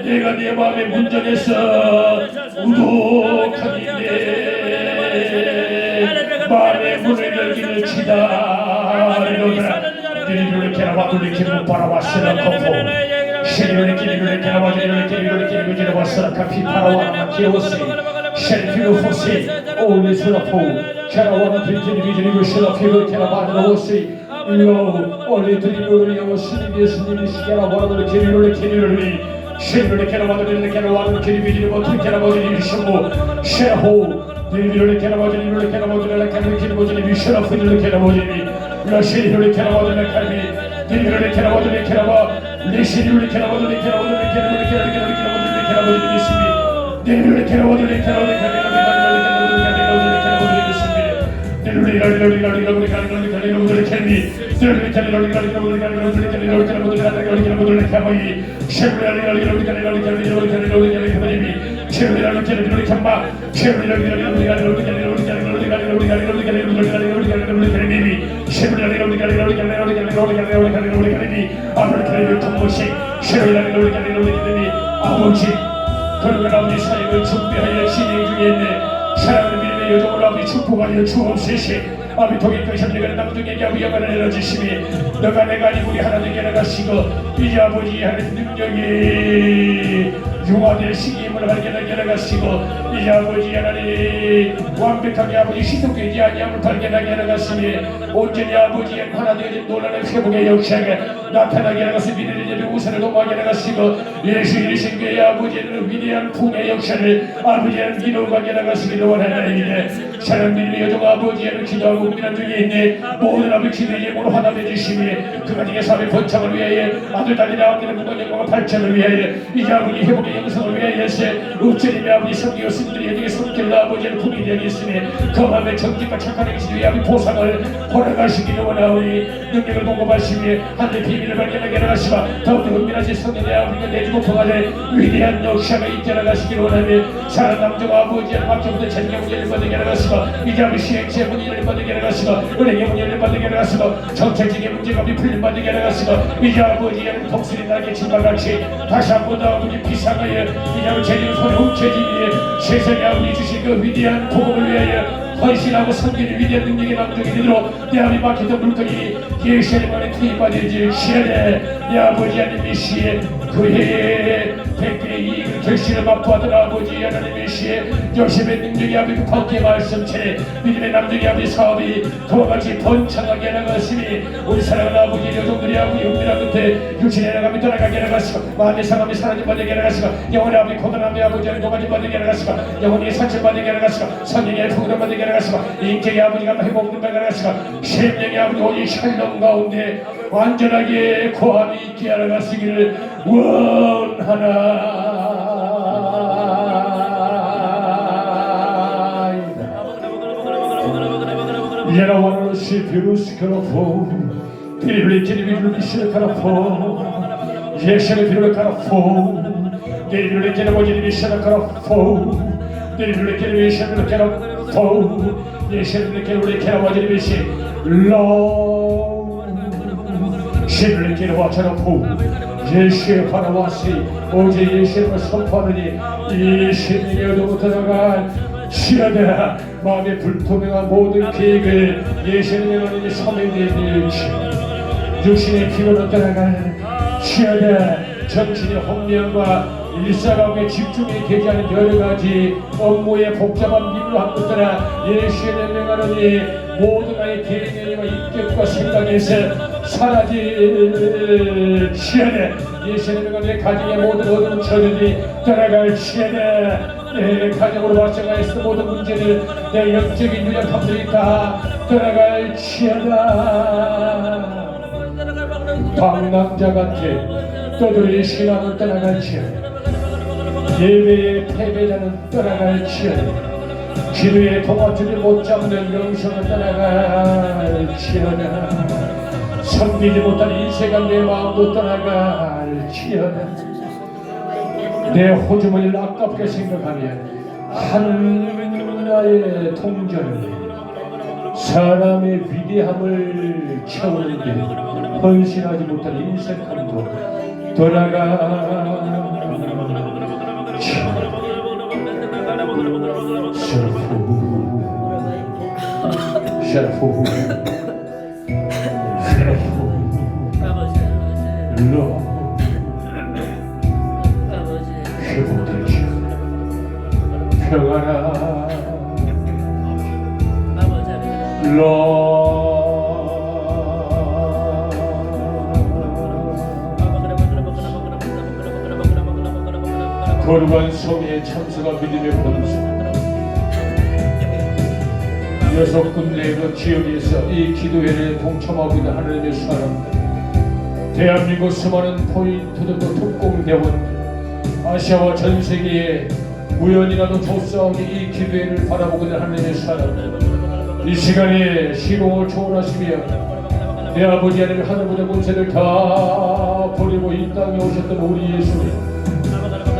내가 내 마음의 문전에서 우독하니내 마음의 문을 열기를 기다리노라. 니를 깨라와 돌리키는 바라와시라 커포 쉐리를 끼리를 깨라와 니를 끼리를 깨라와시라 카피 바라와 키오시 쉐리를 호시 올리스라포 캐라와나 빌티니 비지리고 쉐라피를 캐라바나 호시 로 올리트리를 여호시니 예수님이 시게라와를 끼리를 쉐리를 캐라와를 캐라와를 끼리비지리 모트 캐라와를 비시고 쉐호 니를 캐라와를 캐라와를 비시라프를 캐라와를 라시리를 캐라와를 칼비 니를 캐라와를 캐라와 리시리를 캐라와를 캐라와를 캐라와를 미시비 니를 캐라와를 캐라와를 아버지 그러면 아버지 사역을 준비하여 진행 중에 있네. 사랑하는 믿음의 여정을 아버지 축복하여 주옵시시. 아버지 독일까지 삼려가는 남중에게 아버지 영광을 내려주시니 너가 내가 아니고 우리 하나 되게 나가시고 이제 아버지 하는 능력이 융화될 시기임을 발견하게 나가시고 이제 아버지 하나님 완벽하게 아버지 희석되지 아니함을 발견하게 나가시니 온전히 아버지의 하나 되어진 놀라는 회복의 역사가 나타나게 나가서 믿음의 예배 우산을 도모하게 나가시고 예수 이르신 교회 아버지의 위대한 풍의 역사를 아버지의 기도하게 나가시기를 원하나이다. 사랑 믿음의 여정 아버지의 기도하고 고민한 중에 있네. 모든 아버지 기도의 예물로 하나 되주시니 그가정의 삶의 번창을 위하여 아들 딸이 나오기는 무거운 영광과 발전을 위하여 이제 아버지 회복의 영성을 위하여서 우체님의 아버지 성기와 스님들이 여기에 손길로 아버지의 품이 되어있으니 그 마음의 정직과 착한 행실을 위하여 보상을 보내가시기를 원하오니 능력을 공급하시며 하늘의 비밀을 발견하게 나가시고 더욱더 은밀하신 성령의 아버지가 내주고 통하는 위대한 역사가 있게 나가시기를 원하며 사랑 남자가 아버지의 막혀부터 전경 문제를 받게 나가시고 이제 아버지 시행체의 문제를 받게 나가시고 은행의 문제를 받게 나가시고 정책적인 문제가 풀림 받게 나가시고 이제 아버지의 독수리 날개 침과 같이 다시 한 번 더 아버지 비상하여 이제 아버지 제대로 손에 훔쳐지기에 세상에 아버지 주신 그 위대한 복음을 위하여 헌신하고 섬기는 위대한 능력의 남쪽이 되도록 내 아버지 막혔던 물건이 예수님만의 투입받아질 시간에 내 아버지 하나님의 시에 그의 백분의 이익을 결실을 맛보았던 아버지 하나님의 시에 요셉의 능력이 아버지 밖에 말씀체 믿음의 남쪽이 아버지 사업이 그와 같이 번창하게 나갔으니 우리 사랑하는 아버지 여종들이 아버지 은밀한 끝에 육신의 나감이 떠나가게 나갔으고 마음의 상함이 사라진 받게 나갔으고 영혼의 아버지 고단함의 아버지 하나님 도가지 받게 나갔으고 영혼의 산책 받게 나갔으고 성령의 풍요를 받게 나갔으고 인격의 아버지가 회복을 받게 나갔으고 생명의 아버지 오직 샬롬 가운데 완전하게 거함이 있게 나갔으기를 원하나. 예라와노 시피루스 카라포 피리블리 키리비블리 시카라포 예샤르 피르르 카라포 네리블리 키리보지리 시카라포 네리블리 키리비 시카라포 예샤르 키리블리 키라와지리 시 로 시블리 키라와차라포 예수의 바라와시 오직 예수를 선포하느니 이 신명의 어둠부터 나간 시야되라 마음의 불투명한 모든 계획을 예수님의 하나님의 섬에 내밀지 육신의 피로로 떠나간 시야되라 정신의 혼미함과 일사각에 집중이 되지 않은 여러가지 업무의 복잡한 민감함을 떠나 예수의 명하노니 모든 나의 개인과 인격과 생각에서 사라질 시간에 예수의 명하노니 내 가정의 모든 어두운 저들이 떠나갈 시간에 내 가정으로 발생하였을 모든 문제들 내 영적인 유력함들이 다 떠나갈 시간이다. 방랑자 같아 떠돌이 신앙은 떠나갈 시간 예배의 패배자는 떠나갈 시간 기도의 동화줄을 못 잡는 영성은 떠나갈 시간 섬기지 못한 인생과 내 마음도 떠나갈 시간 내 호주머니를 아깝게 생각하며 하나의 통전은 사람의 위대함을 채우는데 헌신하지 못한 인색함도 떠나가 샤르포 회복되지 평안아 거룩한 성의 참수가 믿음의 본성 여섯 군데의 그 지역에서 이 기도회에 동참하고 있는 하나님의 사람들 대한민국 수많은 포인트들도 특공대원 아시아와 전 세계에 우연이라도 조사하게 이 기도회를 바라보고 있는 하나님의 사람들 이 시간에 시공을 초월하시며 내 아버지 하나님 하늘보다 권세를 다 버리고 이 땅에 오셨던 우리 예수님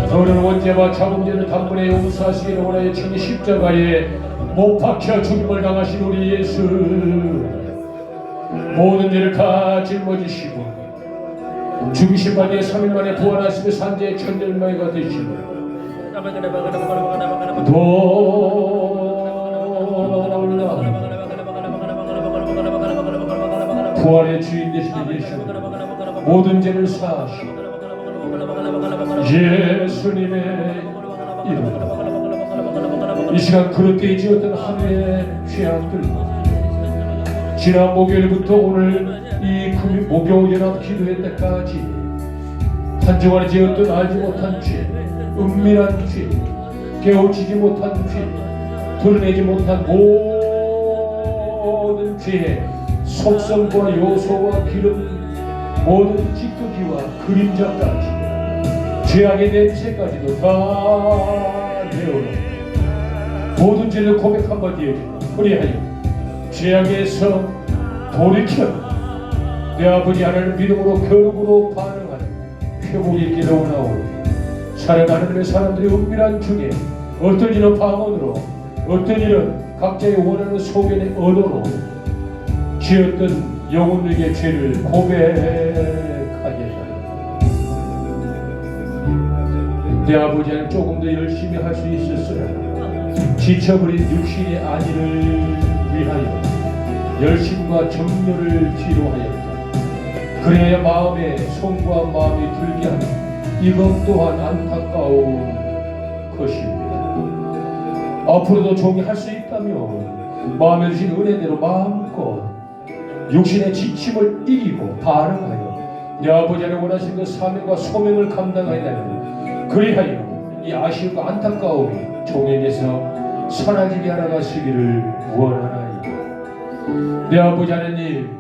너는 원죄와 자범죄를 단번에 용서하시기를 원하여 친히 십자가에 못 박혀 죽임을 당하신 우리 예수 모든 죄를 다 짊어지시고 죽으신 바 뒤에 3일 만에 부활하시며 산재의 천절마이가 되시고 부활의 주인 되시는 예수 모든 죄를 사하시고 예수님의 이름 이 시간 그릇되이 지었던 하루의 죄악들 지난 목요일부터 오늘 이 목요일연합 기도회 때까지 한 주간에 지었던 알지 못한 죄 은밀한 죄 깨우치지 못한 죄 드러내지 못한 모든 죄의 속성과 요소와 기름 모든 찌꺼기와 그림자까지 죄악의 냄새까지도 다 내어놓고 모든 죄를 고백 한번 이어주고 그리하여 죄악에서 돌이켜 내 아버지 하나님 믿음으로 결국으로 반응하는 회복이 있기를 원하오니 살아가는 내 사람들이 은밀한 중에 어떤 이는 방언으로 어떤 이는 각자의 원하는 소견의 언어로 지었던 영혼에게 죄를 고백하게 하여 내 아버지 하나님 조금 더 열심히 할 수 있었어야 지쳐버린 육신의 안위를 위하여 열심과 정열을 필요하였다. 그래야 마음에 손과 마음이 들게 하는 이것 또한 안타까운 것입니다. 앞으로도 종이 할 수 있다면 마음에 주신 은혜대로 마음껏 육신의 지침을 이기고 반응하여 내 아버지 하나님 원하신 그 사명과 소명을 감당하여야 그리하여 이 아쉬움과 안타까움이 종에게서 사라지게 하나가시기를 원하나이다. 내 아버지 하나님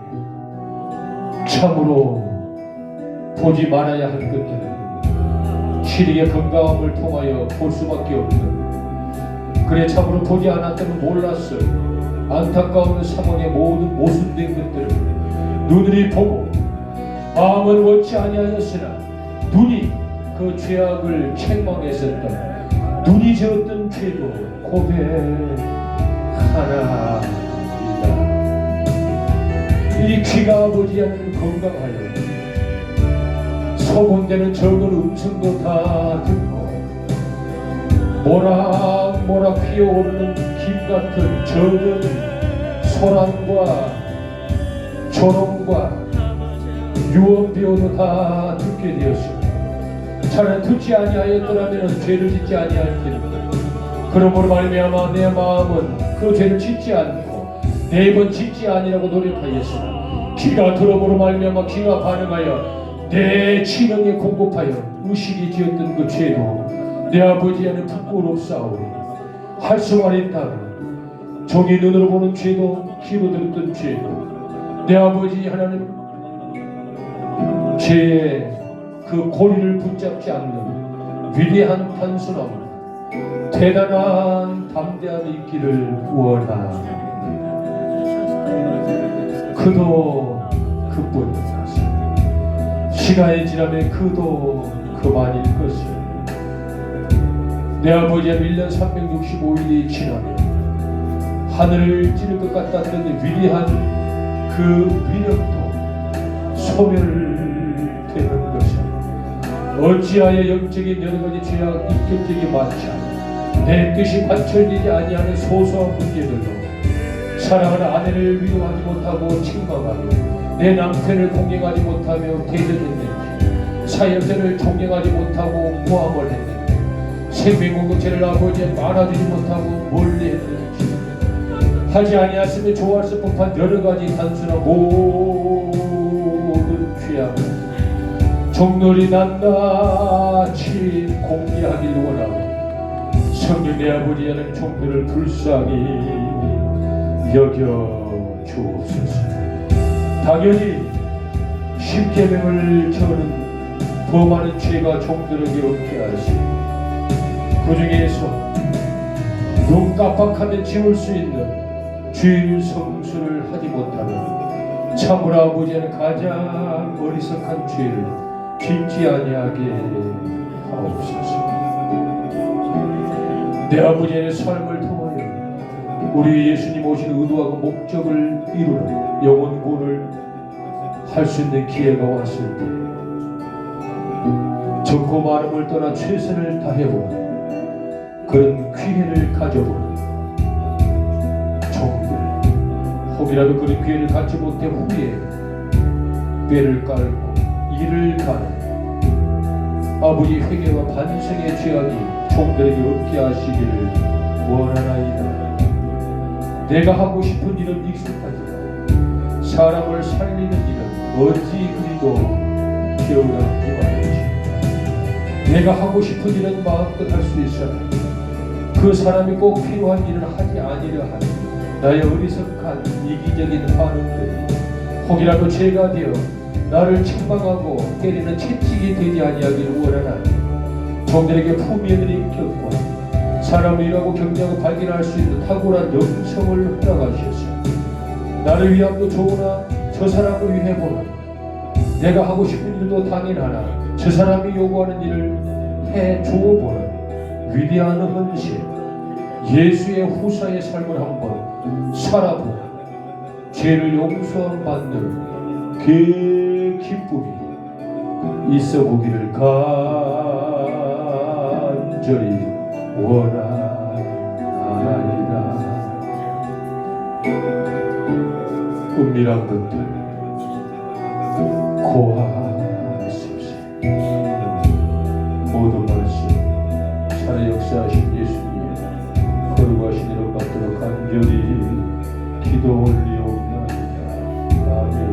참으로 보지 말아야 할 것들은 시리의 건강함을 통하여 볼 수밖에 없는 그래 참으로 보지 않았다면 몰랐어요. 안타까운 상황의 모든 모순된 것들을 눈으로 보고 마음을 원치 아니하였으나 눈이 그 죄악을 책망했었던 눈이 지었던 죄도 고백하나이다. 이 귀가 아버지 하나님 건강하여 소곤되는 적은 음성도 다 듣고 모락모락 피어오르는 김 같은 적은 소란과 조롱과 유언비어도 다 듣게 되었습니다. 차라리 듣지 아니하였더라면 죄를 짓지 아니할 테니 그러므로 말미암아 내 마음은 그 죄를 짓지 않고 네 번 짓지 아니라고 노력하였으나 귀가 들어보로 말미암아 귀가 반응하여 내 지능에 공급하여 의식이 지었던 그 죄도 내 아버지 안에 부끄럽사오니 할 수만 있다면 종이 눈으로 보는 죄도 귀로 들었던 죄도 내 아버지 하나님 죄의 그 고리를 붙잡지 않는 위대한 단순함 대단한 담대함이 있기를 원하옵니다. 그도 그뿐이라서 시간이 지나면 그도 그만일 것을 내 아버지의 1년 365일이 지나면 하늘을 찌를 것 같다는 위대한 그 위력도 소멸되는 것을 어찌하여 영적인 여러가지 죄악 인격적인 마찰 내 뜻이 관철되지 아니하는 소소한 문제들로 사랑하는 아내를 위로하지 못하고 책망하며 내 남편을 공경하지 못하며 대적했는지 사역자를 존경하지 못하고 모함을 했는지 생명공동체를 아버지에 말아주지 못하고 멀리했는지 하지 아니하으면 좋아할 법한 여러가지 단순한 모든 죄악을 종들이 낱낱이 공개하길 원하고 성령 내 아버지 하는 종들을 불쌍히 여겨 주옵소서. 당연히 십계명을 저는 더 많은 죄가 종들에게 없게 하시고 그 중에서 눈 깜빡하면 지울 수 있는 죄 성수를 하지 못하는 참으로 아버지는 가장 어리석은 죄를 짓지 아니하게 하옵소서. 내 아버지의 삶을 통하여 우리 예수님 오신 의도하고 목적을 이루는 영혼 구원을 할 수 있는 기회가 왔을 때 적고 많음을 떠나 최선을 다해보는 그런 기회를 가져보는 종들 혹이라도 그런 기회를 갖지 못해 후에 뼈를 깔고 이를 가는 아버지 회개와 반성의 죄악이 종들에게 없게 하시기를 원하나이다. 내가 하고 싶은 일은 익숙하지만 사람을 살리는 일은 어찌 그리도 기어나지 말지. 내가 하고 싶은 일은 마음껏 할 수 있으나 그 사람이 꼭 필요한 일을 하지 아니려 하는 나의 어리석한 이기적인 반응들이 혹이라도 죄가 되어 나를 책망하고 때리는 채찍이 되지 아니하기를 원하나니 종들에게 품위를 인격과 사람을 일하고 경쟁하고 발견할 수 있는 탁월한 영성을 허락하셨어요. 나를 위함도 좋으나 저 사람을 위해 보나 내가 하고 싶은 일도 당연하나 저 사람이 요구하는 일을 해 주어보는 위대한 헌신 예수의 후사의 삶을 한번 살아보나 죄를 용서함 받는 그 기쁨이 있어 보기를 간절히 원하나이다. 은밀한 것들 고하십시오. 모든 말씀 살아 역사하신 예수님 거룩하신 이름 받도록 간절히 기도 올리옵나이다. 아멘.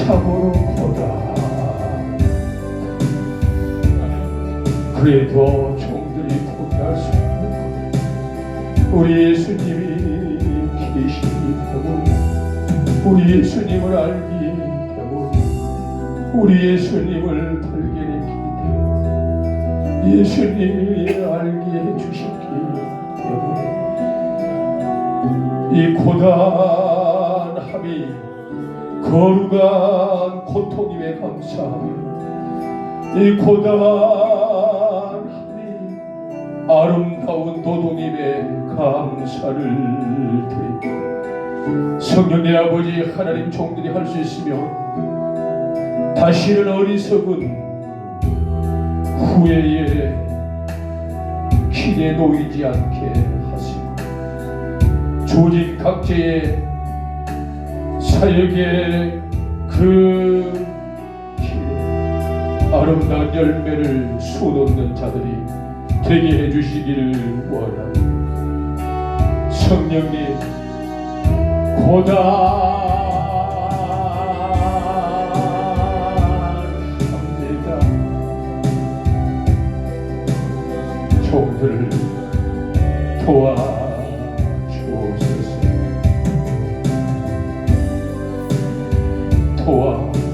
참으로 고다. 그래도 종들이 포기할 수 없는 것, 우리 예수님이 계시기 때문에, 우리 예수님을 알기 때문에, 우리 예수님을 발견했기 때문에, 예수님이 알게 해주셨기 때문에 이 고단함이 거룩한 고통임에 감사하며, 이 고단함이 아름다운 도동임에 감사를 드립니다. 성령의 아버지 하나님, 종들이 할 수 있으면 다시는 어리석은 후회에 길에 놓이지 않게 하시고, 조직 각재의 사역의 그 아름다운 열매를 쏟놓는 자들이 되게 해주시기를 원합니다. 성령님 고단합니다. 종들을 도와주옵소서. 도와주옵소서.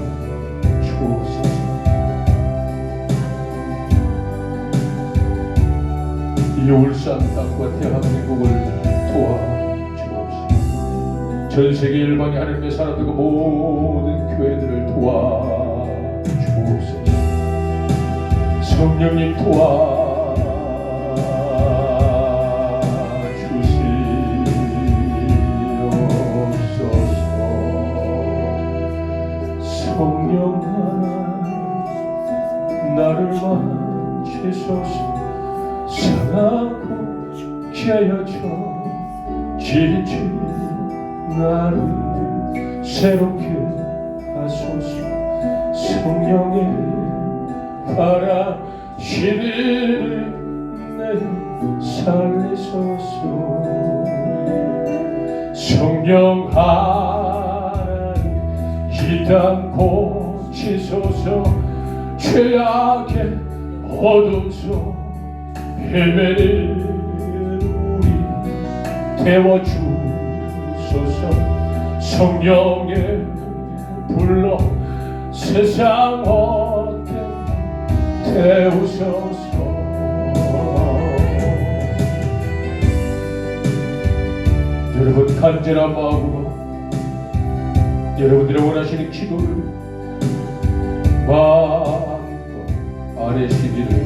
이 울산 땅과 대한민국을 도와주옵소서. 전 세계 열방에 하나님의 사람들과 모든 교회들을 도와주옵소서. 성령님 성령 나를 만지소서. 사랑고 깨어져 지친 나를 새롭게 하소서. 성령의 바라시는 내 살리소서. 성령 이 땅 고치소서. 죄악의 어둠 속 헤매는 우리 태워주소서. 성령의 불러 세상 헛된 태우소서. 여러분 간절한 마음으로 여러분들이 원하시는 기도를 마음껏 아뢰시기를